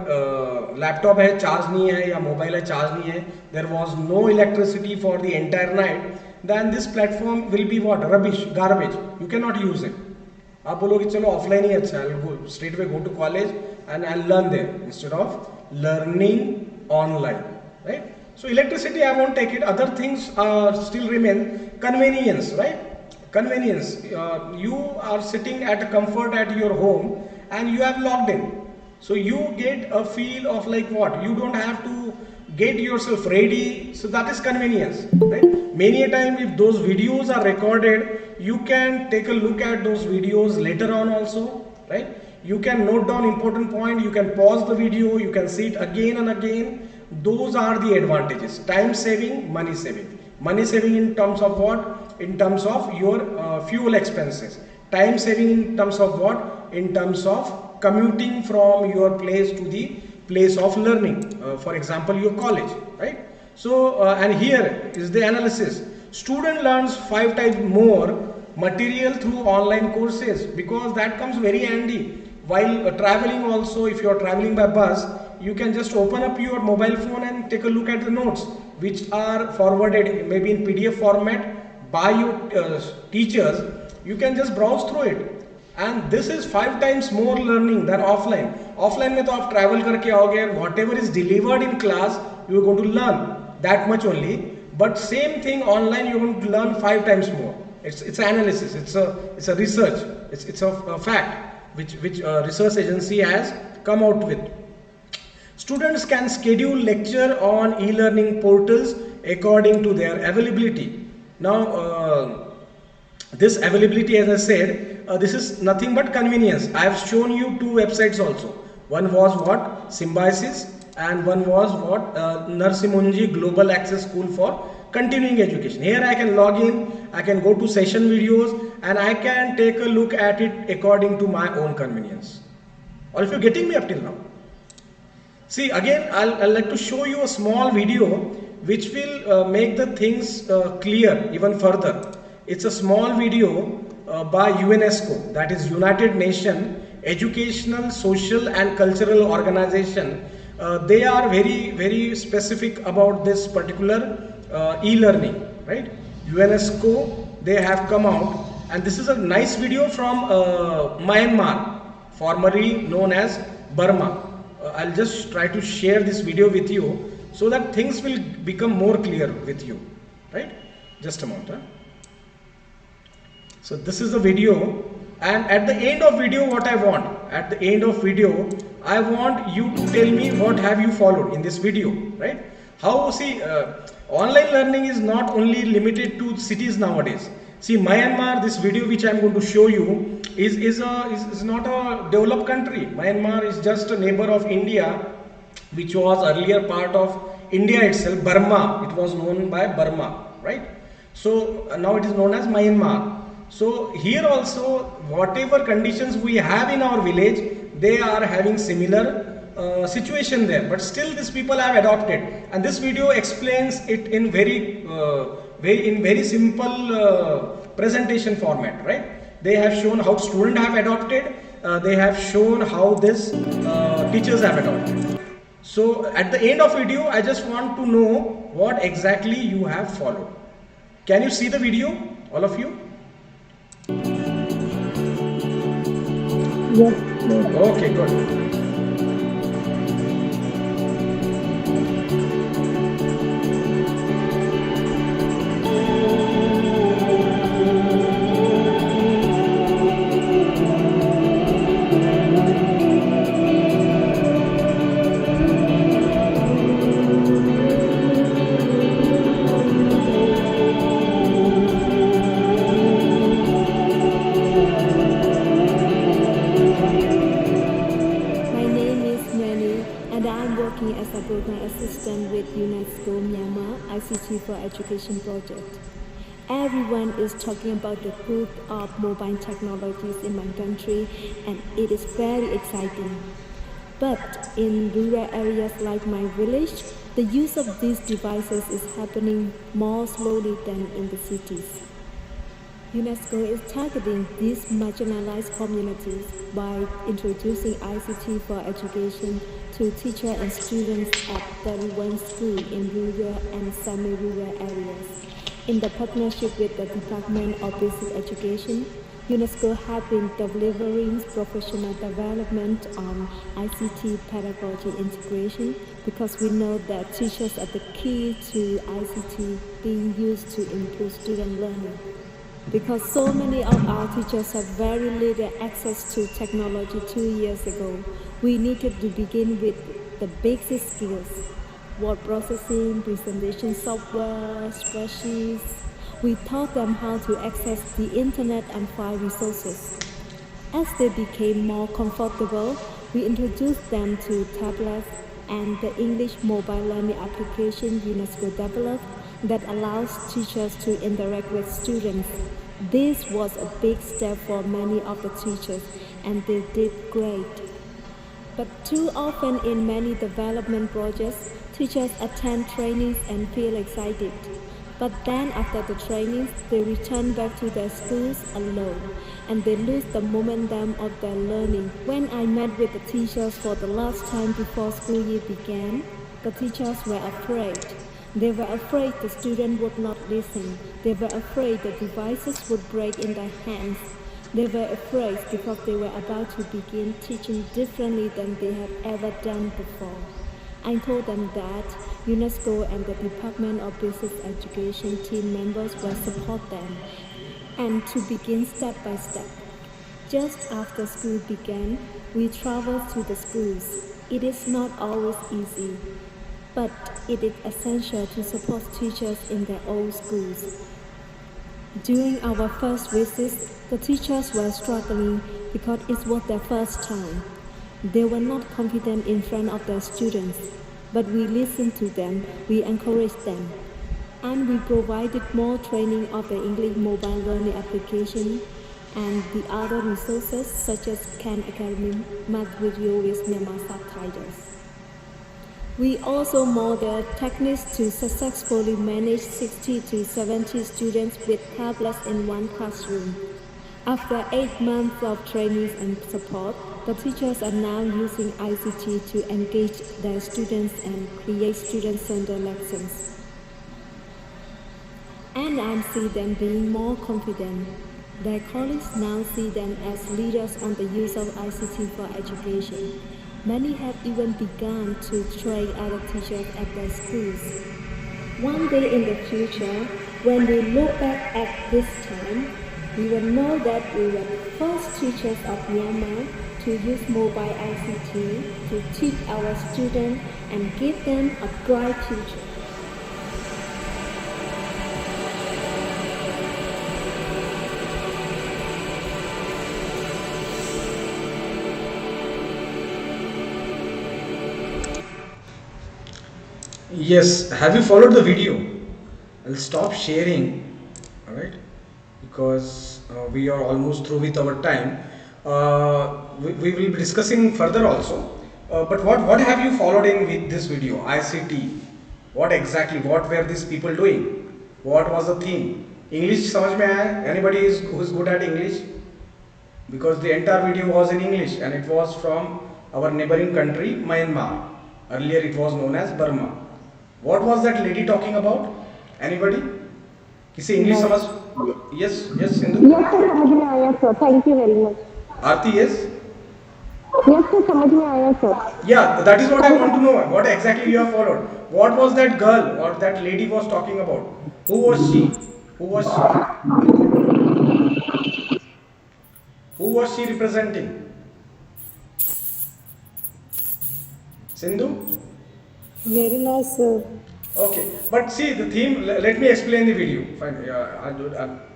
laptop है charge नहीं है या mobile है charge नहीं है, there was no electricity for the entire night, then this platform will be what, rubbish, garbage, you can not use it. आप बोलोगे चलो ऑफलाइन ही अच्छा है, go straight way go to college and I learn there instead of learning online, right? So electricity, I won't take it. Other things still remain. Convenience, right? Convenience. You are sitting at a comfort at your home and you have logged in. So you get a feel of like what? You don't have to get yourself ready. So that is convenience, right? Many a time if those videos are recorded, you can take a look at those videos later on also, right? You can note down important point. You can pause the video. You can see it again and again. Those are the advantages. Time saving, money saving. Money saving in terms of what? In terms of your fuel expenses. Time saving in terms of what? In terms of commuting from your place to the place of learning. For example, your college, right? So, and here is the analysis. Student learns 5 times more material through online courses because that comes very handy. While traveling also, if you are traveling by bus, you can just open up your mobile phone and take a look at the notes which are forwarded maybe in PDF format by your teachers. You can just browse through it, and this is 5 times more learning than offline. Offline में तो आप travel करके आओगे, whatever is delivered in class you are going to learn that much only, but same thing online you are going to learn 5 times more. It's analysis, it's a research, it's a fact which research agency has come out with. Students can schedule lecture on e-learning portals according to their availability. Now, this availability, as I said, this is nothing but convenience. I have shown you 2 websites also. One was what? Symbiosis, and one was what? Narsimunji Global Access School for Continuing Education. Here I can log in, I can go to session videos, and I can take a look at it according to my own convenience. Or if you're getting me up till now. See, again, I'll like to show you a small video which will make the things clear even further. It's a small video by UNESCO, that is United Nations Educational, Social and Cultural Organization. They are very, very specific about this particular e-learning, right? UNESCO, they have come out, and this is a nice video from Myanmar, formerly known as Burma. I'll just try to share this video with you so that things will become more clear with you, right? Just a moment. So this is the video, and at the end of video what I want, at the end of video I want you to tell me what have you followed in this video, right? How, see, online learning is not only limited to cities nowadays. See, Myanmar, this video which I am going to show you is not a developed country. Myanmar is just a neighbor of India, which was earlier part of India itself. Burma, it was known by Burma, right? So now it is known as Myanmar. So here also, whatever conditions we have in our village, they are having similar situation there, but still these people have adopted, and this video explains it in very simple presentation format, right? They have shown how students have adopted, they have shown how this teachers have adopted. So at the end of video I just want to know what exactly you have followed. Can you see the video, all of you? Yes. Okay, good. as a program assistant with UNESCO Myanmar ICT for Education project. Everyone is talking about the growth of mobile technologies in my country, and it is very exciting. But in rural areas like my village, the use of these devices is happening more slowly than in the cities. UNESCO is targeting these marginalized communities by introducing ICT for education to teachers and students at 31 schools in rural and semi-rural areas. In the partnership with the Department of Basic Education, UNESCO has been delivering professional development on ICT pedagogy integration because we know that teachers are the key to ICT being used to improve student learning. Because so many of our teachers have very little access to technology 2 years ago, we needed to begin with the basic skills: word processing, presentation software, spreadsheets. We taught them how to access the internet and find resources. As they became more comfortable, we introduced them to tablets and the English mobile learning application UNESCO developed that allows teachers to interact with students. This was a big step for many of the teachers, and they did great. But too often in many development projects, teachers attend trainings and feel excited. But then after the trainings, they return back to their schools alone, and they lose the momentum of their learning. When I met with the teachers for the last time before school year began, the teachers were afraid. They were afraid the student would not listen. They were afraid the devices would break in their hands. They were afraid because they were about to begin teaching differently than they had ever done before. I told them that UNESCO and the Department of Basic Education team members will support them and to begin step by step. Just after school began, we traveled to the schools. It is not always easy, but it is essential to support teachers in their own schools. During our first visits, the teachers were struggling because it was their first time. They were not confident in front of their students, but we listened to them, we encouraged them, and we provided more training of the English mobile learning application and the other resources such as Khan Academy math video with Myanmar subtitles. We also model techniques to successfully manage 60 to 70 students with tablets in one classroom. After 8 months of training and support, the teachers are now using ICT to engage their students and create student-centered lessons. And I see them being more confident. Their colleagues now see them as leaders on the use of ICT for education. Many have even begun to train other teachers at their schools. One day in the future, when we look back at this time, we will know that we were the first teachers of Myanmar to use mobile ICT to teach our students and give them a bright future. Yes, have you followed the video? I'll stop sharing, alright, because we are almost through with our time. We will be discussing further also. But what have you followed in with this video? ICT. What exactly? What were these people doing? What was the theme? English समझ में आया? Anybody who is good at English? Because the entire video was in English and it was from our neighboring country, Myanmar. Earlier it was known as Burma. What was that lady talking about? Anybody? किसी English समझ? Yes, yes, Sindhu. Yes, sir, समझ में आया sir. Thank you very much. Aarti, yes? Yes, sir, समझ में आया sir. Yeah, that is what I want to know. What exactly you have followed? What was that girl or that lady was talking about? Who was she? Who was she? Who was she representing? Sindhu? Very nice, sir. Okay, but see the theme. Let me explain the video. Fine.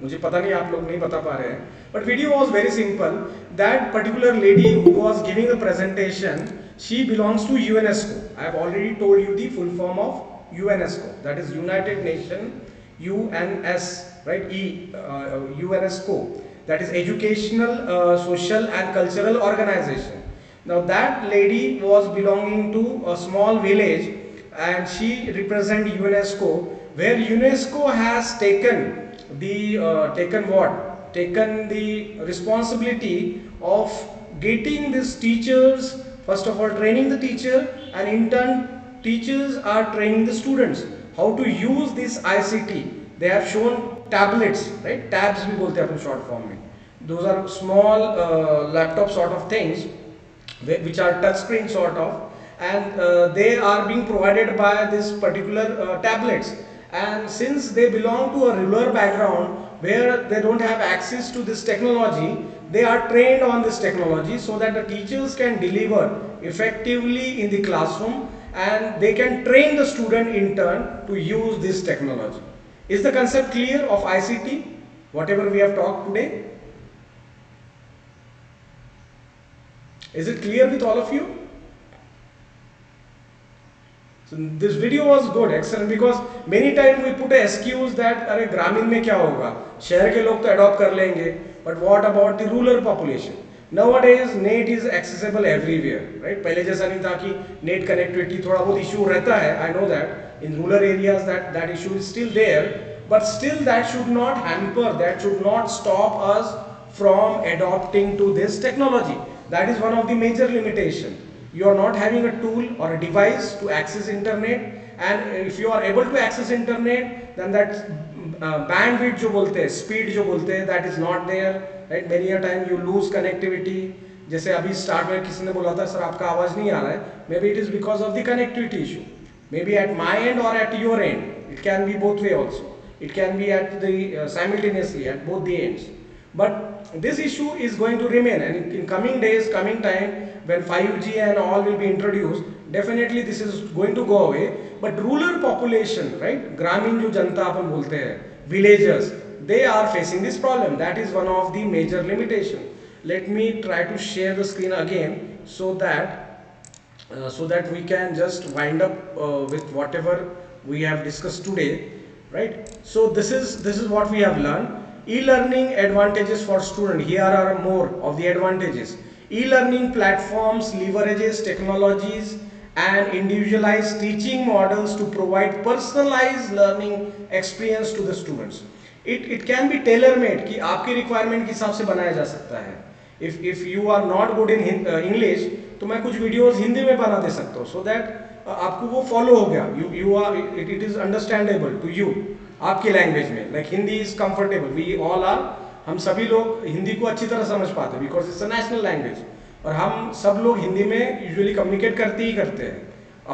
मुझे पता नहीं आप लोग नहीं बता पा रहे हैं. But video was very simple. That particular lady who was giving the presentation, she belongs to UNESCO. I have already told you the full form of UNESCO. That is United Nations UNS, right? UNESCO, that is Educational, Social and Cultural Organization. Now that lady was belonging to a small village, and she represent UNESCO, where UNESCO has taken the taken the responsibility of getting these teachers, first of all training the teacher, and in turn teachers are training the students how to use this ICT. They have shown tablets, right? Tabs we bolte hain short form mein. Those are small laptop sort of things which are touch screen sort of, and they are being provided by this particular tablets. And since they belong to a rural background where they don't have access to this technology, they are trained on this technology so that the teachers can deliver effectively in the classroom, and they can train the student in turn to use this technology. Is the concept clear of ICT, whatever we have talked today? Is it clear with all of you? So this video was good, excellent, because many times we put a excuse that अरे ग्रामीण में क्या होगा, शहर के लोग तो adopt कर लेंगे, but what about the rural population? Nowadays net is accessible everywhere, right? पहले जैसा नहीं था कि net connectivity थोड़ा बहुत issue रहता है, I know that in rural areas that issue is still there, but still that should not hamper, that should not stop us from adopting to this technology. That is one of the major limitation. You are not having a tool or a device to access internet, and if you are able to access internet, then that bandwidth जो बोलते हैं, speed जो बोलते हैं, that is not there, right? Many a time you lose connectivity. जैसे अभी start में किसी ने बोला था सर आपका आवाज नहीं आ रहा है, maybe it is because of the connectivity issue, maybe at my end or at your end. It can be both way also. It can be at the simultaneously at both the ends. But this issue is going to remain, and in coming days, coming time, when 5G and all will be introduced, definitely this is going to go away. But rural population, right, ग्रामीण जो जनता अपन बोलते हैं, villagers, they are facing this problem. That is one of the major limitation. Let me try to share the screen again so that we can just wind up with whatever we have discussed today, right? So this is what we have learned. E-learning advantages for student. Here are more of the advantages. E-learning platforms leverages technologies and individualized teaching models to provide personalized learning experience to the students. It can be tailor-made कि आपकी requirement के हिसाब से बनाया जा सकता है. If you are not good in English, तो मैं कुछ videos हिंदी में बना दे सकता हूँ so that आपको वो follow हो गया. You are it is understandable to you. आपकी लैंग्वेज में, like Hindi is comfortable, we all are, हम सभी लोग हिंदी को अच्छी तरह समझ पाते हैं because it's a national language, और हम सब लोग हिंदी में यूजुअली कम्युनिकेट करते हैं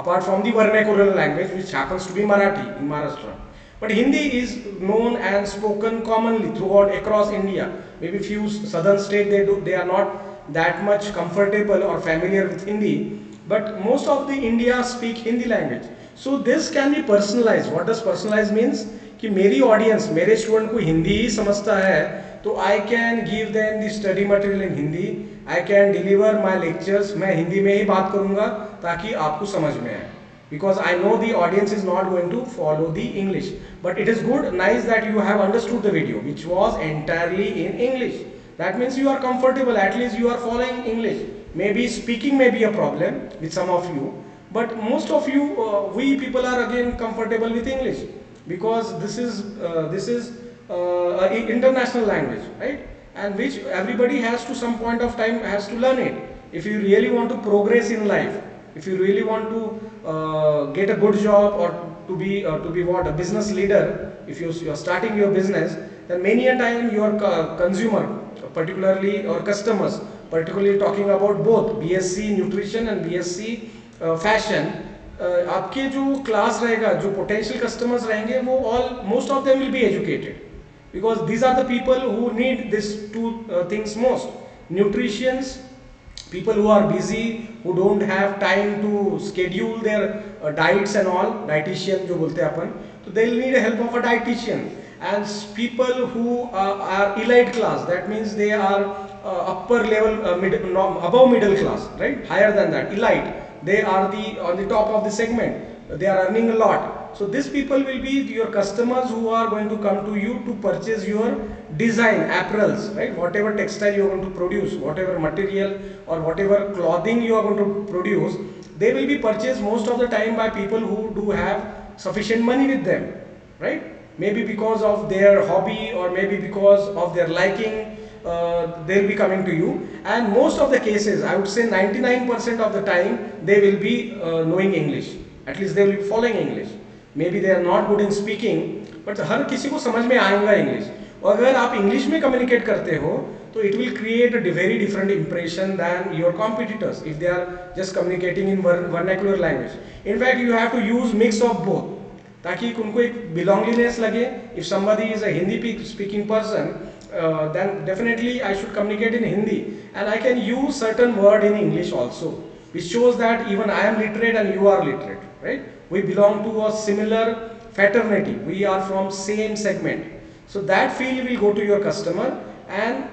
apart from the vernacular language which happens to be Marathi in Maharashtra. But Hindi is known and spoken commonly throughout across India. Maybe few southern states they are not that much comfortable or familiar with Hindi, but most of the India speak Hindi language. So this can be personalized. What does personalized means? कि मेरी audience, मेरे student को हिंदी ही समझता है, तो I can give them the study material in Hindi, I can deliver my lectures, मैं हिंदी में ही बात करूंगा ताकि आपको समझ में आए, because I know the audience is not going to follow the English. But it is good, nice that you have understood the video which was entirely in English. That means you are comfortable, at least you are following English. Maybe speaking may be a problem with some of you, but most of you, we people are again comfortable with English, because this is international language, right? And which everybody has to some point of time has to learn it. If you really want to progress in life, if you really want to get a good job, or to be what, a business leader, if you are starting your business, then many a time your consumer, particularly, or customers, particularly talking about both BSc nutrition and BSc fashion, आपके जो class रहेगा, जो potential customers रहेंगे, वो all most of them will be educated, because these are the people who need this two things most. Nutritionists, people who are busy, who don't have time to schedule their diets and all, dietitian जो बोलते हैं अपन, तो they'll need a help of a dietitian. And people who are elite class, that means they are upper level, above middle class, right, higher than that, elite, they are on the top of the segment, they are earning a lot, So these people will be your customers who are going to come to you to purchase your design apparels, right? Whatever textile you are going to produce, whatever material or whatever clothing you are going to produce, they will be purchased most of the time by people who do have sufficient money with them, right? Maybe because of their hobby or maybe because of their liking, they'll be coming to you. And most of the cases, I would say 99% of the time, they will be knowing English. At least they will be following English. Maybe they are not good in speaking, but हर किसी को समझ में आएगा English. और अगर आप English में communicate करते हो तो it will create a very different impression than your competitors if they are just communicating in vernacular language. In fact, you have to use mix of both ताकि उनको एक belongingness लगे. If somebody is a Hindi speaking person, then definitely I should communicate in Hindi, and I can use certain word in English also, which shows that even I am literate and you are literate, right? We belong to a similar fraternity. We are from same segment. So that feel will go to your customer, and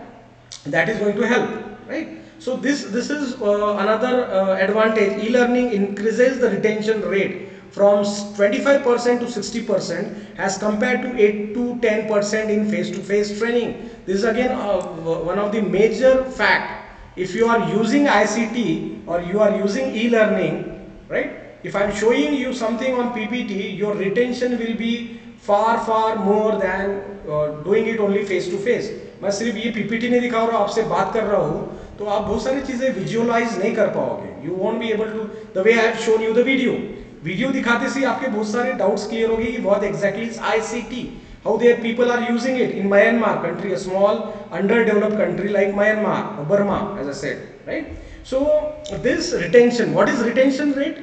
that is going to help, right? So this is another advantage. E-learning increases the retention rate from 25% to 60% as compared to 8 to 10% in face-to-face training. This is again one of the major fact. If you are using ICT or you are using e-learning, right? If I am showing you something on PPT, your retention will be far more than doing it only face to face. मैं सिर्फ ये PPT नहीं दिखा रहा हूँ, आपसे बात कर रहा हूँ, तो आप बहुत सारी चीजें विजुअलाइज नहीं कर पाओगे. You won't be able to the way I have shown you the video. Video दिखाते से आपके बहुत सारे डाउट्स क्लियर होगी कि what exactly is ICT, how their people are using it in Myanmar country, a small underdeveloped country like Myanmar or Burma, as I said, right? So this retention, what is retention rate?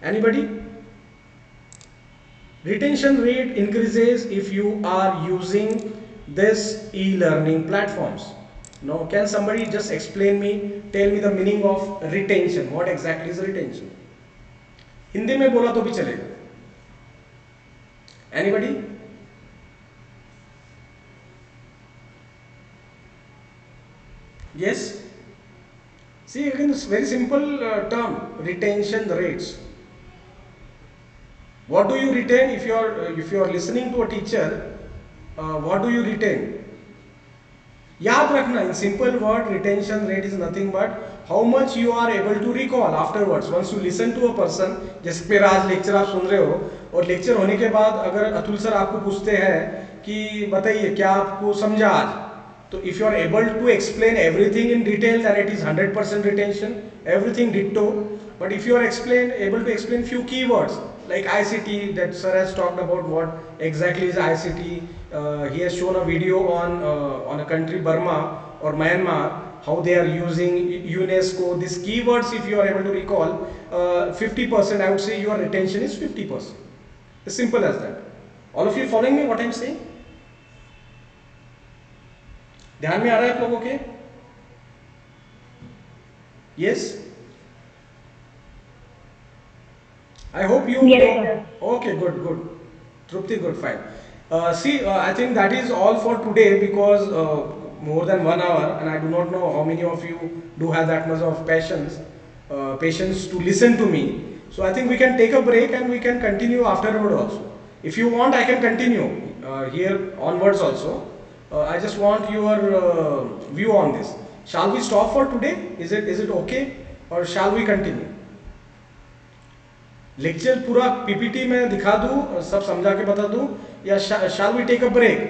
Anybody? Retention rate increases if you are using this e-learning platforms. Now, can somebody just explain me, tell me the meaning of retention? What exactly is retention? Hindi में बोला तो भी चलेगा. Anybody? Yes? See, again, it's very simple term, retention rates. What do you retain if you are listening to a teacher? What do you retain? याद रखना, in simple word, retention rate is nothing but how much you are able to recall afterwards. Once you listen to a person, जैसे मेरा आज lecture आप सुन रहे हो, और lecture होने के बाद अगर अतुल सर आपको पूछते हैं कि बताइए क्या आपको समझा आज, तो if you are able to explain everything in detail, then it is 100% retention, everything ditto. But if you are able to explain few keywords like ICT, that sir has talked about what exactly is ICT. He has shown a video on a country Burma or Myanmar, how they are using UNESCO. These keywords, if you are able to recall, 50%, I would say your retention is 50%. As simple as that. All of you following me what I am saying? ध्यान में आ रहा है आप लोगों के? Yes? I hope you. Yes, okay, good. Trupti, good, fine. I think that is all for today because more than 1 hour, and I do not know how many of you do have that much of patience to listen to me. So I think we can take a break and we can continue afterward also. If you want, I can continue here onwards also. I just want your view on this. Shall we stop for today? Is it okay, or shall we continue? Lecture पूरा PPT में दिखा दूं, सब समझा के बता दूं, या shall we take a break?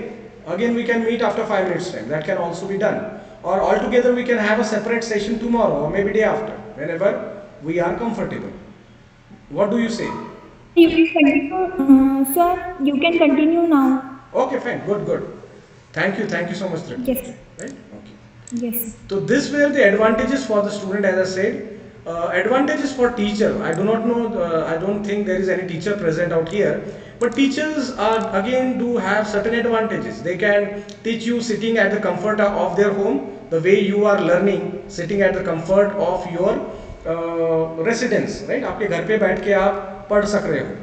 Again we can meet after 5 minutes time. That can also be done. Or altogether we can have a separate session tomorrow or maybe day after, whenever we are comfortable. What do you say? you can continue, sir. You can continue now. Okay, fine, good. Thank you so much, Tripti. Yes. Right? Okay. Yes. So this were the advantages for the student, as I said. Advantages for teacher. I do not know, I don't think there is any teacher present out here. But teachers again do have certain advantages. They can teach you sitting at the comfort of their home, the way you are learning, sitting at the comfort of your residence, right? आपके घर पे बैठ के आप पढ़ सक रहे हो.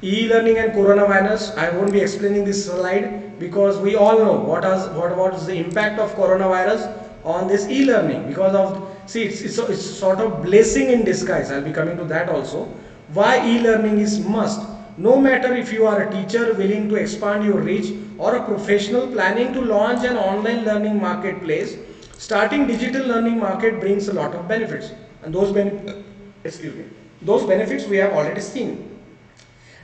E-learning and coronavirus, I won't be explaining this slide because we all know what is the impact of coronavirus on this e-learning, because of, see, it's sort of blessing in disguise. I'll be coming to that also. Why e-learning is must? No matter if you are a teacher willing to expand your reach or a professional planning to launch an online learning marketplace, starting digital learning market brings a lot of benefits. And those benefits we have already seen.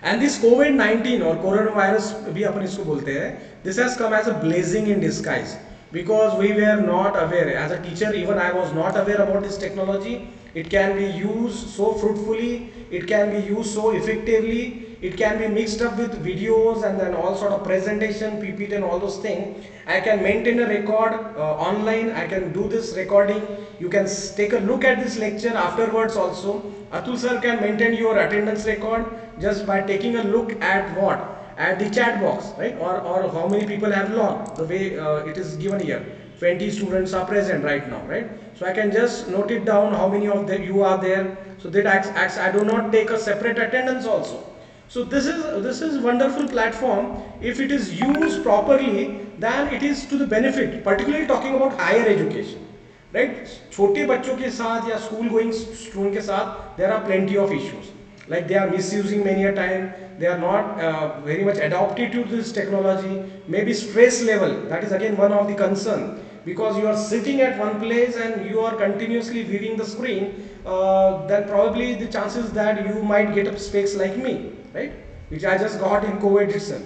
And this COVID-19 or coronavirus भी अपन इसको बोलते हैं, this has come as a blessing in disguise because we were not aware. As a teacher, even I was not aware about this technology. It can be used so fruitfully, it can be used so effectively, it can be mixed up with videos and then all sort of presentation, PPT and all those things. I can maintain a record online, I can do this recording, you can take a look at this lecture afterwards also. Atul sir can maintain your attendance record just by taking a look at what? At the chat box, right? Or how many people have logged, the way it is given here. 20 students are present right now, right? So I can just note it down how many of them you are there, so that I do not take a separate attendance also. So this is wonderful platform. If it is used properly, then it is to the benefit, particularly talking about higher education, right? छोटे बच्चों के साथ या school going student के साथ there are plenty of issues, like they are misusing many a time, they are not very much adapted to this technology, maybe stress level, that is again one of the concern, because you are sitting at one place and you are continuously viewing the screen, then probably the chances that you might get specs like me, right, which I just got in COVID itself.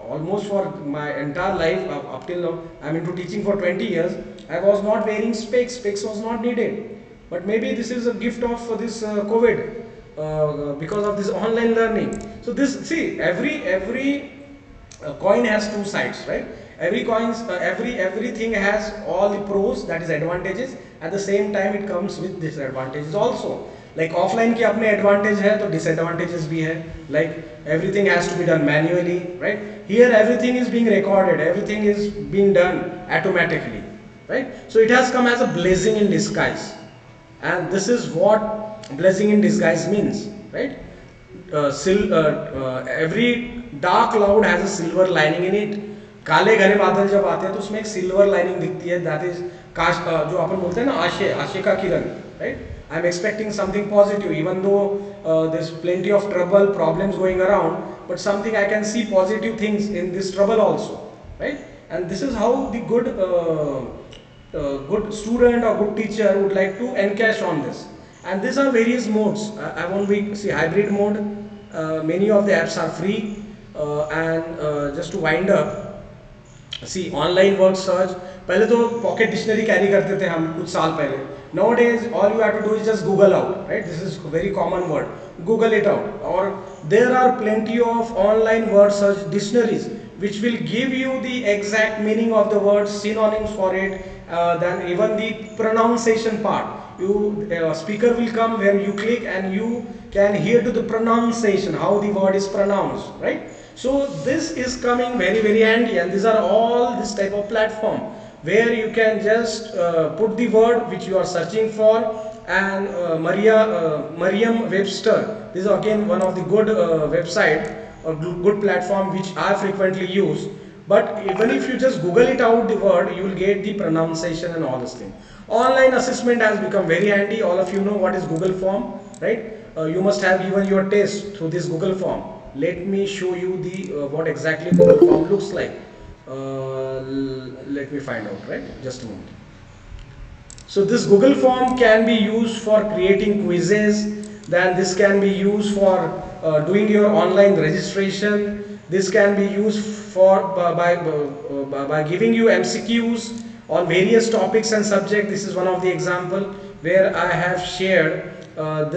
Almost for my entire life up till now, I'm into teaching for 20 years, I was not wearing specs was not needed, but maybe this is a gift of this COVID, because of this online learning. So this, see, every coin has two sides, right? Everything has all the pros, that is advantages, at the same time it comes with disadvantages also. Like offline के अपने advantage है तो disadvantages भी है, like everything has to be done manually, right? Here everything is being recorded, everything is being done automatically, right? So it has come as a blessing in disguise, and this is what blessing in disguise means, right? Every dark cloud has a silver lining in it. काले घने बादल जब आते हैं तो उसमें एक silver lining दिखती है, दैट इज काश, जो अपन बोलते हैं ना, आशे का किरण, right? I am expecting something positive even though there is plenty of trouble problems going around, but something I can see positive things in this trouble also, right? And this is how the good student or good teacher would like to encash on this. And these are various modes. I won't be see hybrid mode. Many of the apps are free, and just to wind up, see online word search. पहले तो pocket dictionary carry करते थे हम कुछ साल पहले. Nowadays all you have to do is just Google out, right? This is a very common word. Google it out. Or there are plenty of online word search dictionaries which will give you the exact meaning of the word, synonyms for it, then even the pronunciation part. Speaker will come where you click and you can hear to the pronunciation, how the word is pronounced, right? So this is coming very, very handy, and these are all this type of platform where you can just put the word which you are searching for, and Merriam-Webster, this is again one of the good website or good platform which I frequently use. But even if you just Google it out the word, you will get the pronunciation and all this thing. Online assessment has become very handy. All of you know what is Google form, right? You must have given your test through this Google form. Let me show you the what exactly Google form looks like. Let me find out, right? Just a moment. So this Google form can be used for creating quizzes. Then this can be used for doing your online registration. This can be used for by giving you MCQs on various topics and subjects. This is one of the example where I have shared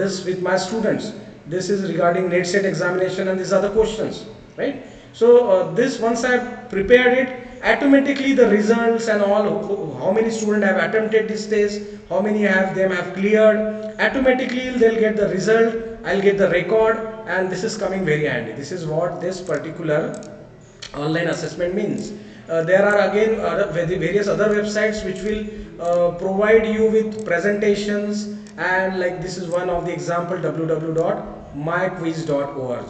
this with my students. This is regarding NET set examination, and these are the questions, right? So this, once I have prepared it, automatically the results and all, how many students have attempted this test, how many have cleared, automatically they'll get the result, I'll get the record, and this is coming very handy. This is what this particular online assessment means. There are again various other websites which will provide you with presentations, and like this is one of the example, www.myquiz.org.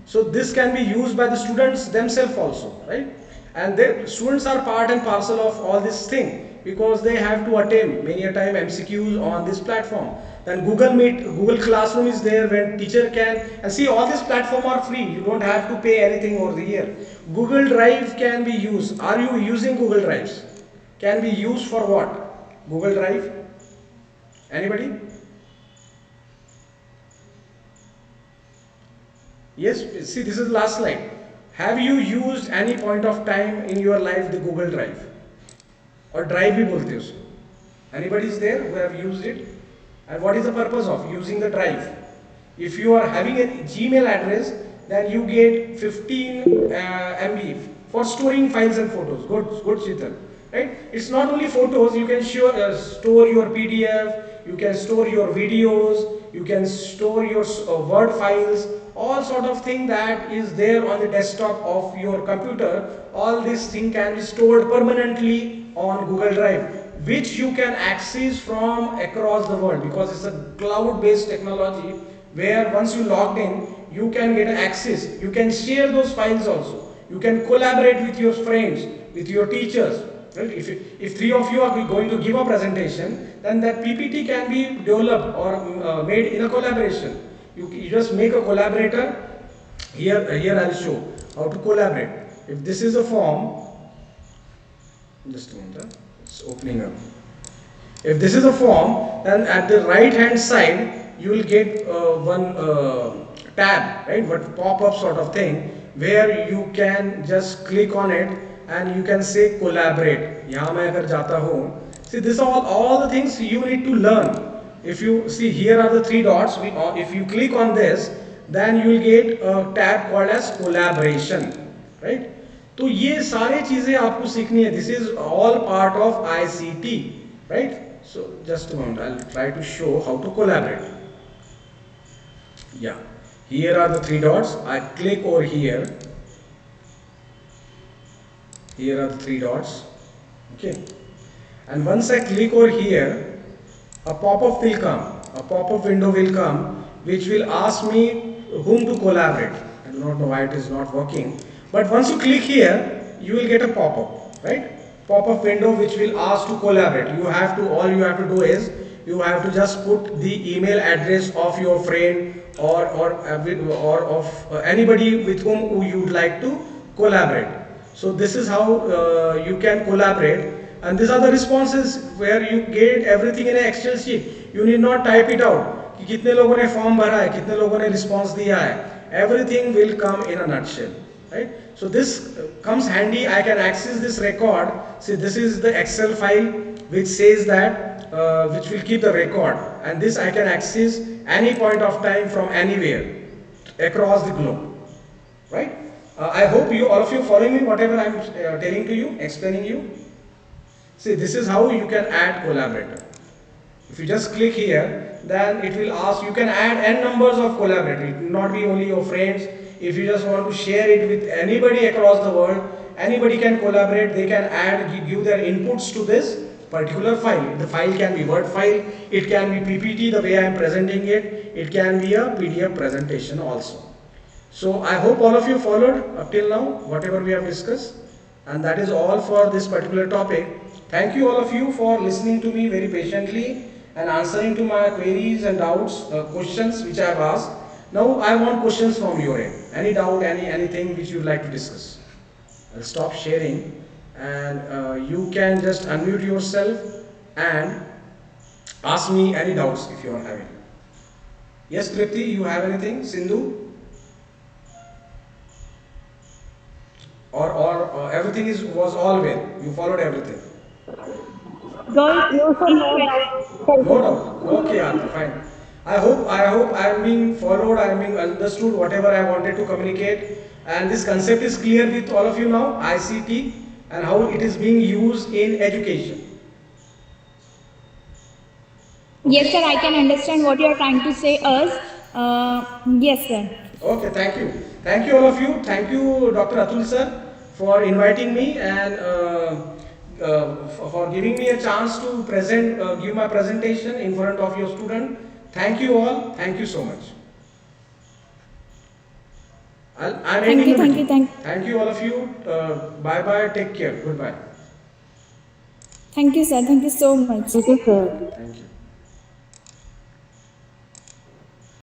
So this can be used by the students themselves also, right? And the students are part and parcel of all this thing because they have to attempt many a time MCQs on this platform. Then Google Meet, Google Classroom is there when teacher can, and see all these platforms are free. You don't have to pay anything over the year. Google Drive can be used. Are you using Google Drives? Can be used for what? Google Drive? Anybody? Yes, see this is the last slide. Have you used any point of time in your life the Google Drive? Or Drive भी बोलते हैं उसको. Anybody is there who have used it? And what is the purpose of using the Drive? If you are having a Gmail address, then you get 15 MB for storing files and photos. Good, Chitan. Right? It's not only photos. You can store your PDF. You can store your videos. You can store your Word files. All sort of thing that is there on the desktop of your computer. All this thing can be stored permanently on Google Drive, which you can access from across the world, because it's a cloud-based technology where once you logged in, you can get access. You can share those files also. You can collaborate with your friends, with your teachers. Right? If three of you are going to give a presentation, then that PPT can be developed or made in a collaboration. You just make a collaborator. Here I'll show how to collaborate. If this is a form, just a minute, it's opening up. If this is a form, then at the right hand side you will get one tab, right? But pop-up sort of thing where you can just click on it and you can say collaborate. यहाँ मैं अगर जाता हूँ, see this all the things you need to learn. If you see here are the three dots. If you click on this, then you will get a tab called as collaboration, right? तो ये सारे चीजें आपको सीखनी है. This is all part of ICT, right? So just a moment, I'll try to show how to collaborate. Yeah, here are the three dots. I click over here. Here are the three dots. Okay, and once I click over here, a pop-up will come. A pop-up window will come, which will ask me whom to collaborate. I do not know why it is not working. But once you click here, you will get a pop-up, right? Pop-up window which will ask to collaborate. All you have to do is, you have to just put the email address of your friend or of anybody with whom you would like to collaborate. So this is how you can collaborate. And these are the responses where you get everything in an Excel sheet. You need not type it out. कि कितने लोगों ने form भरा है, कितने लोगों ने response दिया है. Everything will come in a nutshell. Right? So this comes handy. I can access this record. See, this is the Excel file which says that which will keep the record, and this I can access any point of time from anywhere across the globe. Right? I hope all of you following me whatever I am telling to you, explaining you. See, this is how you can add collaborator. If you just click here, then it will ask, you can add n numbers of collaborators. It will not be only your friends. If you just want to share it with anybody across the world, anybody can collaborate. They can give their inputs to this particular file. The file can be Word file, it can be PPT the way I am presenting it, it can be a PDF presentation also. So I hope all of you followed up till now whatever we have discussed, and that is all for this particular topic. Thank you all of you for listening to me very patiently and answering to my queries and doubts, questions which I have asked. Now I want questions from your end. Any doubt, anything which you would like to discuss? I'll stop sharing and you can just unmute yourself and ask me any doubts if you are having. Yes, Tripti, you have anything? Sindhu? Or everything was all well? You followed everything? No, sir, no doubt. No doubt. Okay, Aarti, fine. I hope I am being followed, I am being understood whatever I wanted to communicate, and this concept is clear with all of you now, ICT, and how it is being used in education. Yes, sir, I can understand what you are trying to say us. Yes, sir. Okay, thank you. Thank you all of you. Thank you, Dr. Atul sir, for inviting me and for giving me a chance to give my presentation in front of your student. Thank you all. Thank you so much. Thank you. Thank you all of you. Bye bye. Take care. Goodbye. Thank you, sir. Thank you so much. Thank you, sir. Thank you.